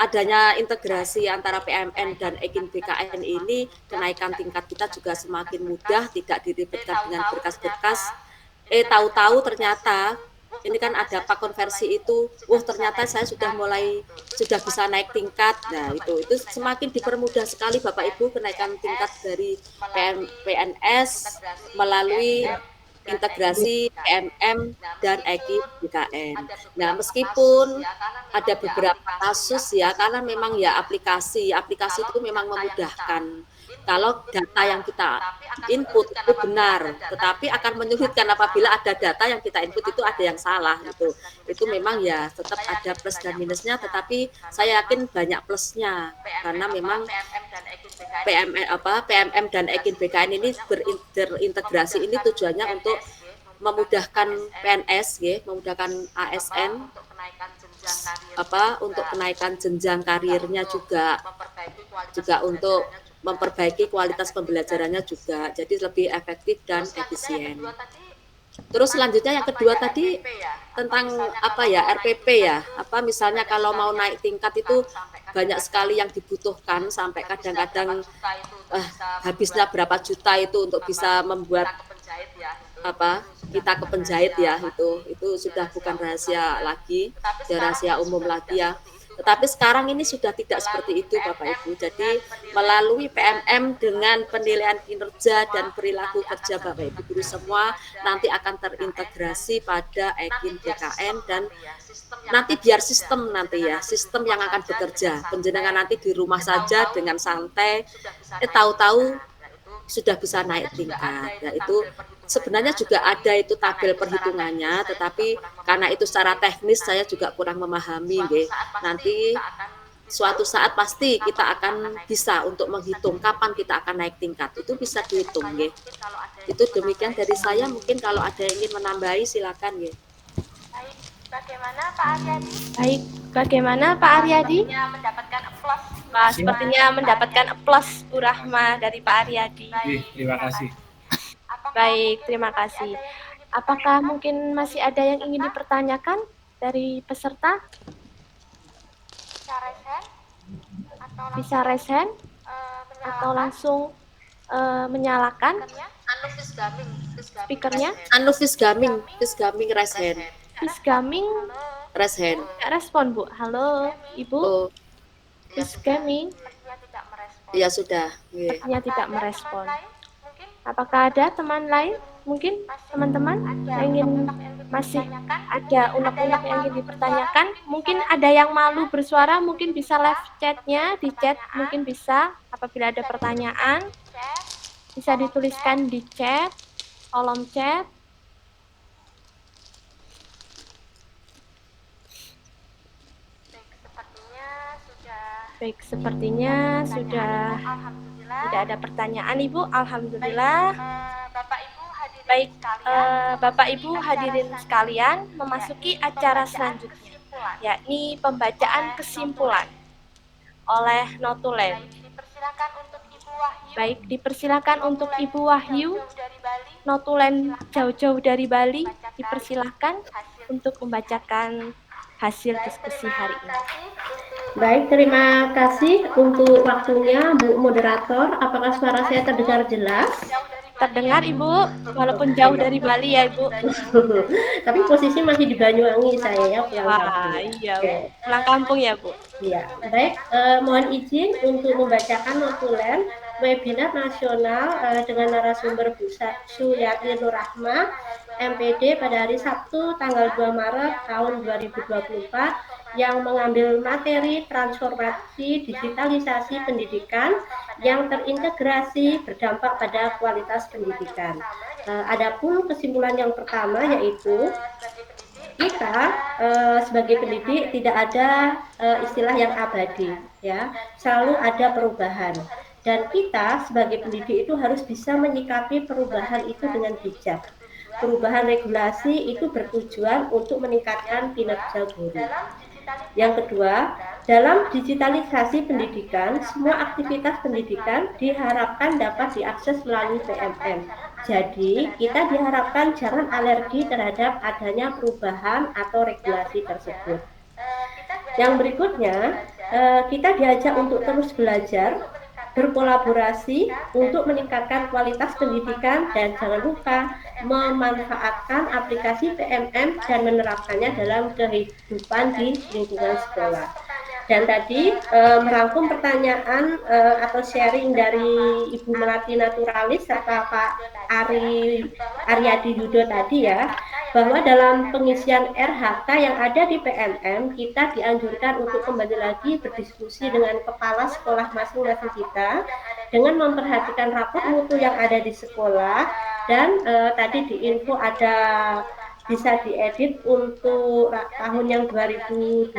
Speaker 3: adanya integrasi antara PMN dan Ekin BKN ini, kenaikan tingkat kita juga semakin mudah, tidak diribetkan dengan berkas-berkas. Tahu-tahu ternyata ini kan ada Pak konversi itu, ternyata saya sudah bisa naik tingkat. Nah itu semakin dipermudah sekali Bapak Ibu kenaikan tingkat dari PNS melalui integrasi PMM dan Ekin BKN. Nah meskipun ada beberapa kasus ya, karena memang ya aplikasi itu memang memudahkan. Kalau data yang kita input itu benar, tetapi akan menyulitkan apabila ada data yang kita input itu ada yang salah gitu. Itu memang ya tetap ada plus dan minusnya, tetapi saya yakin banyak plusnya karena memang PMM dan Ekin BKN ini berintegrasi ini tujuannya untuk memudahkan PNS, memudahkan ASN untuk kenaikan jenjang karirnya juga untuk memperbaiki kualitas pembelajarannya juga, jadi lebih efektif dan efisien. Terus selanjutnya yang kedua tadi tentang RPP ya, misalnya kalau mau naik tingkat itu banyak sekali yang dibutuhkan sampai kadang-kadang habisnya berapa juta itu untuk bisa membuat kita ke penjahit ya, itu sudah bukan rahasia lagi, rahasia umum lagi ya. Tetapi sekarang ini sudah tidak seperti itu Bapak Ibu. Jadi melalui PMM dengan penilaian kinerja dan perilaku kerja Bapak Ibu guru semua nanti akan terintegrasi pada EKIN BKN, dan nanti biar sistem nanti ya, sistem yang akan bekerja. Penjenengan nanti di rumah saja dengan santai, tahu-tahu sudah bisa naik tingkat. Ya, itu sebenarnya juga ada itu tabel perhitungannya, tetapi karena itu secara teknis saya juga kurang memahami, nggih. Nanti suatu saat pasti kita akan bisa untuk menghitung kapan kita akan naik tingkat. Itu bisa dihitung, nggih. Itu demikian dari saya, mungkin kalau ada yang ingin menambahi silakan, nggih.
Speaker 1: Bagaimana Pak Aryadi? Baik, bagaimana Pak Aryadi? Mendapatkan aplaus. Pak, sepertinya mendapatkan aplaus Bu Rahma dari Pak Aryadi.
Speaker 6: Terima kasih.
Speaker 1: Baik, terima kasih. Apakah mungkin masih ada yang ingin dipertanyakan dari peserta? Bisa raise hand atau langsung menyalakan speakernya?
Speaker 3: Vis Gaming raise hand.
Speaker 1: Vis Gaming
Speaker 3: Raise hand.
Speaker 1: respon Bu. Halo Ibu. Vis Gaming.
Speaker 3: Ya sudah.
Speaker 1: Sepertinya tidak merespon. Apakah ada teman lain? Mungkin teman-teman yang ingin masih ada unek-unek yang ingin dipertanyakan? Mungkin ada yang malu bersuara, mungkin bisa live chatnya, di chat mungkin bisa. Apabila ada pertanyaan, bisa dituliskan di chat, kolom chat. Baik, sepertinya sudah tidak ada pertanyaan Ibu. Alhamdulillah. Baik, Bapak Ibu hadirin sekalian, memasuki acara selanjutnya, yakni pembacaan kesimpulan oleh Notulen. Baik, dipersilakan untuk Ibu Wahyu, Notulen jauh-jauh dari Bali, dipersilakan untuk membacakan hasil diskusi hari ini.
Speaker 7: Baik, terima kasih untuk waktunya Bu Moderator. Apakah suara saya terdengar jelas?
Speaker 1: Terdengar Ibu, walaupun jauh dari Bali ya Ibu.
Speaker 7: Tapi posisi masih di Banyuwangi saya ya, pulang kampung.
Speaker 1: Iya, pulang kampung ya Bu.
Speaker 7: Iya, baik. Mohon izin untuk membacakan notulen webinar nasional dengan narasumber Bu Suyati Nur Rahma, MPD pada hari Sabtu tanggal 2 Maret tahun 2024 yang mengambil materi transformasi digitalisasi pendidikan yang terintegrasi berdampak pada kualitas pendidikan. Adapun kesimpulan yang pertama yaitu kita sebagai pendidik tidak ada istilah yang abadi, ya, selalu ada perubahan. Dan kita sebagai pendidik itu harus bisa menyikapi perubahan itu dengan bijak. Perubahan regulasi itu bertujuan untuk meningkatkan kinerja guru. Yang kedua, dalam digitalisasi pendidikan, semua aktivitas pendidikan diharapkan dapat diakses melalui PMM. Jadi, kita diharapkan jangan alergi terhadap adanya perubahan atau regulasi tersebut. Yang berikutnya, kita diajak untuk terus belajar, berkolaborasi untuk meningkatkan kualitas pendidikan, dan jangan lupa memanfaatkan aplikasi PMM dan menerapkannya dalam kehidupan di lingkungan sekolah. Dan tadi merangkum pertanyaan atau sharing dari Ibu Melati Naturalis serta Pak Aryadi Yudo tadi ya, bahwa dalam pengisian RHK yang ada di PMM kita dianjurkan untuk kembali lagi berdiskusi dengan kepala sekolah masing-masing kita dengan memperhatikan rapor mutu yang ada di sekolah, dan tadi di info ada bisa diedit untuk tahun yang 2023.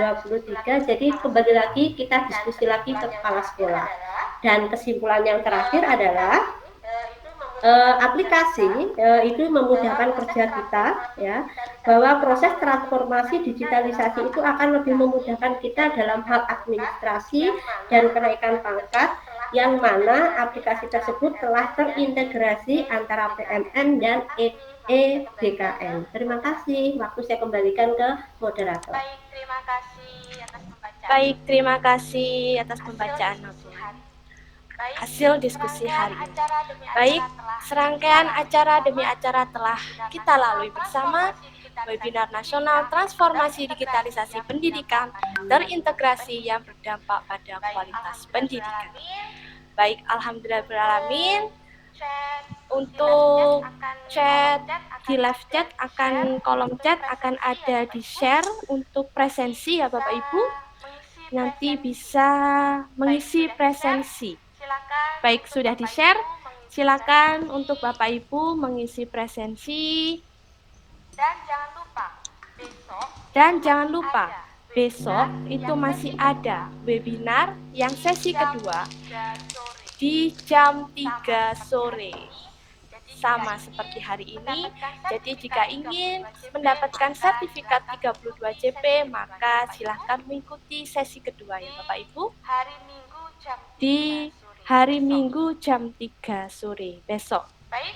Speaker 7: Jadi kembali lagi kita diskusi lagi ke kepala sekolah. Dan kesimpulan yang terakhir adalah aplikasi itu memudahkan kerja kita, ya, bahwa proses transformasi digitalisasi itu akan lebih memudahkan kita dalam hal administrasi dan kenaikan pangkat, yang mana aplikasi tersebut telah terintegrasi antara PMM dan BKN. Terima kasih. Waktu saya kembalikan ke moderator.
Speaker 1: Baik, terima kasih atas pembacaan notulen. Hasil diskusi hari ini. Baik, serangkaian acara demi acara telah kita lalui bersama. webinar nasional transformasi digitalisasi pendidikan terintegrasi yang berdampak pada kualitas pendidikan. Baik, alhamdulillahirrahmanirrahim. Untuk chat di live chat kolom chat akan ada di share untuk presensi ya Bapak Ibu. Nanti bisa mengisi presensi. Baik, sudah di share. Silakan untuk Bapak Ibu mengisi presensi. Dan jangan lupa besok itu masih ada webinar yang sesi kedua di jam 3 sore. Sama seperti hari ini. Jadi jika ingin mendapatkan sertifikat 32 JP, maka silahkan mengikuti sesi kedua ya Bapak Ibu. Di hari Minggu jam 3 sore besok. Baik,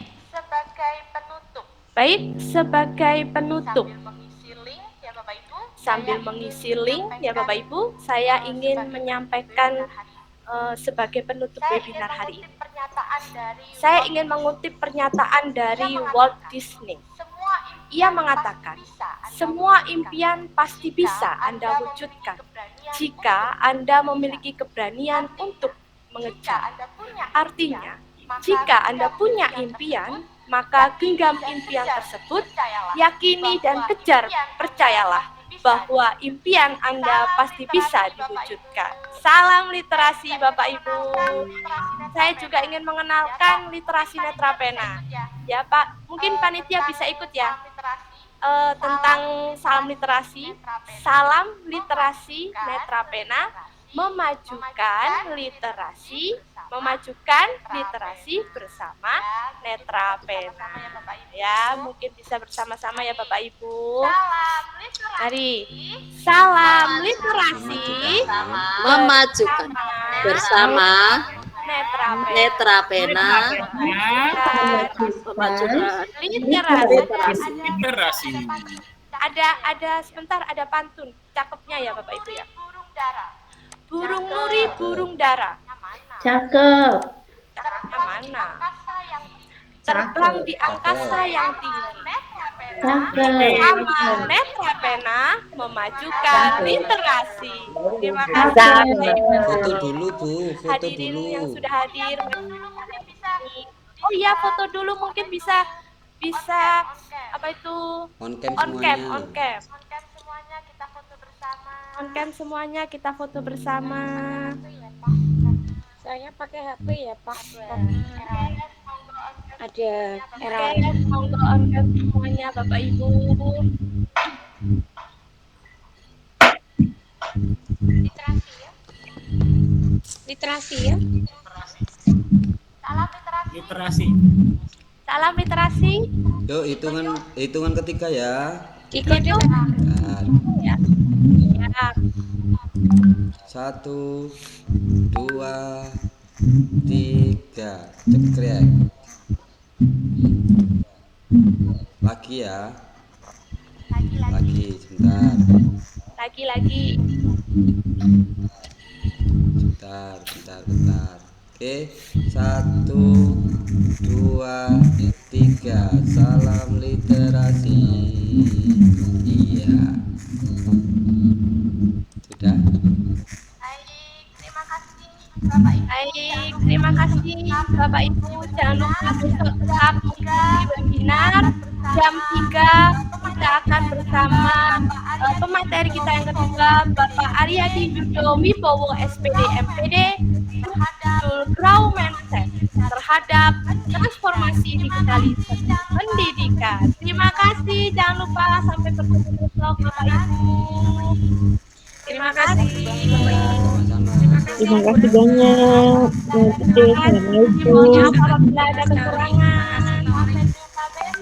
Speaker 1: sebagai penutup. Sambil mengisi link ya Bapak Ibu, saya ingin menyampaikan sebagai penutup webinar hari ini. Saya ingin mengutip pernyataan dari Walt Disney. Ia mengatakan, semua impian pasti bisa Anda wujudkan jika Anda memiliki keberanian untuk mengejar. Artinya, jika Anda punya impian, maka genggam impian tersebut, yakini dan kejar, percayalah bahwa impian Anda pasti bisa diwujudkan. Salam literasi Bapak Ibu. Saya juga ingin mengenalkan literasi netrapena. Ya Pak, mungkin panitia bisa ikut ya. Tentang salam literasi. Salam literasi netrapena memajukan literasi bersama netrapena. Ya, mungkin bisa bersama-sama ya Bapak Ibu. Mari, salam literasi
Speaker 3: memajukan bersama netrapena memajukan
Speaker 6: Literasi.
Speaker 1: Ada sebentar ada pantun cakepnya ya Bapak Ibu ya. Burung nuri burung dara.
Speaker 7: Cakep.
Speaker 1: Mana? Terbang di angkasa yang tinggi. Sama netrapena memajukan literasi. Terima kasih.
Speaker 4: Foto dulu Bu, foto
Speaker 1: Hadirin
Speaker 4: dulu.
Speaker 1: yang sudah hadir. Oh iya, foto dulu mungkin bisa apa itu?
Speaker 4: On cam semuanya.
Speaker 1: On cam semuanya kita foto bersama.
Speaker 2: Saya pakai HP ya Pak. Ada error.
Speaker 1: Oke, monggo on cam semuanya Bapak Ibu.
Speaker 2: Literasi ya.
Speaker 6: Literasi.
Speaker 1: Salam literasi.
Speaker 4: Yuk, hitungan ketiga ya.
Speaker 2: Ikut dong.
Speaker 4: Nah,
Speaker 1: Ya.
Speaker 4: 1, 2, 3, cekrek. Lagi ya. Lagi, sebentar.
Speaker 1: Lagi.
Speaker 4: Bentar. Oke, 1, 2, 3. Salam literasi. Iya. Sudah.
Speaker 1: Baik, terima kasih Bapak Ibu. Jangan lupa besok tetap mengikuti webinar jam 3. Kita akan bersama pemateri kita yang kedua, Bapak Aryadi Yudo Wibowo SPD MPD, judul Grow Mindset terhadap transformasi digitalisasi pendidikan. Terima kasih. Jangan lupa sampai bertemu besok Bapak Ibu. Terima kasih.
Speaker 5: Terima kasih banyak. Assalamualaikum.
Speaker 1: Apabila ada kekurangan.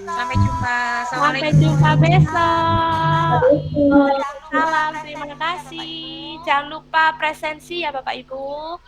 Speaker 2: Sampai jumpa.
Speaker 1: Sampai jumpa besok. Salam, terima kasih. Jangan lupa presensi ya Bapak Ibu.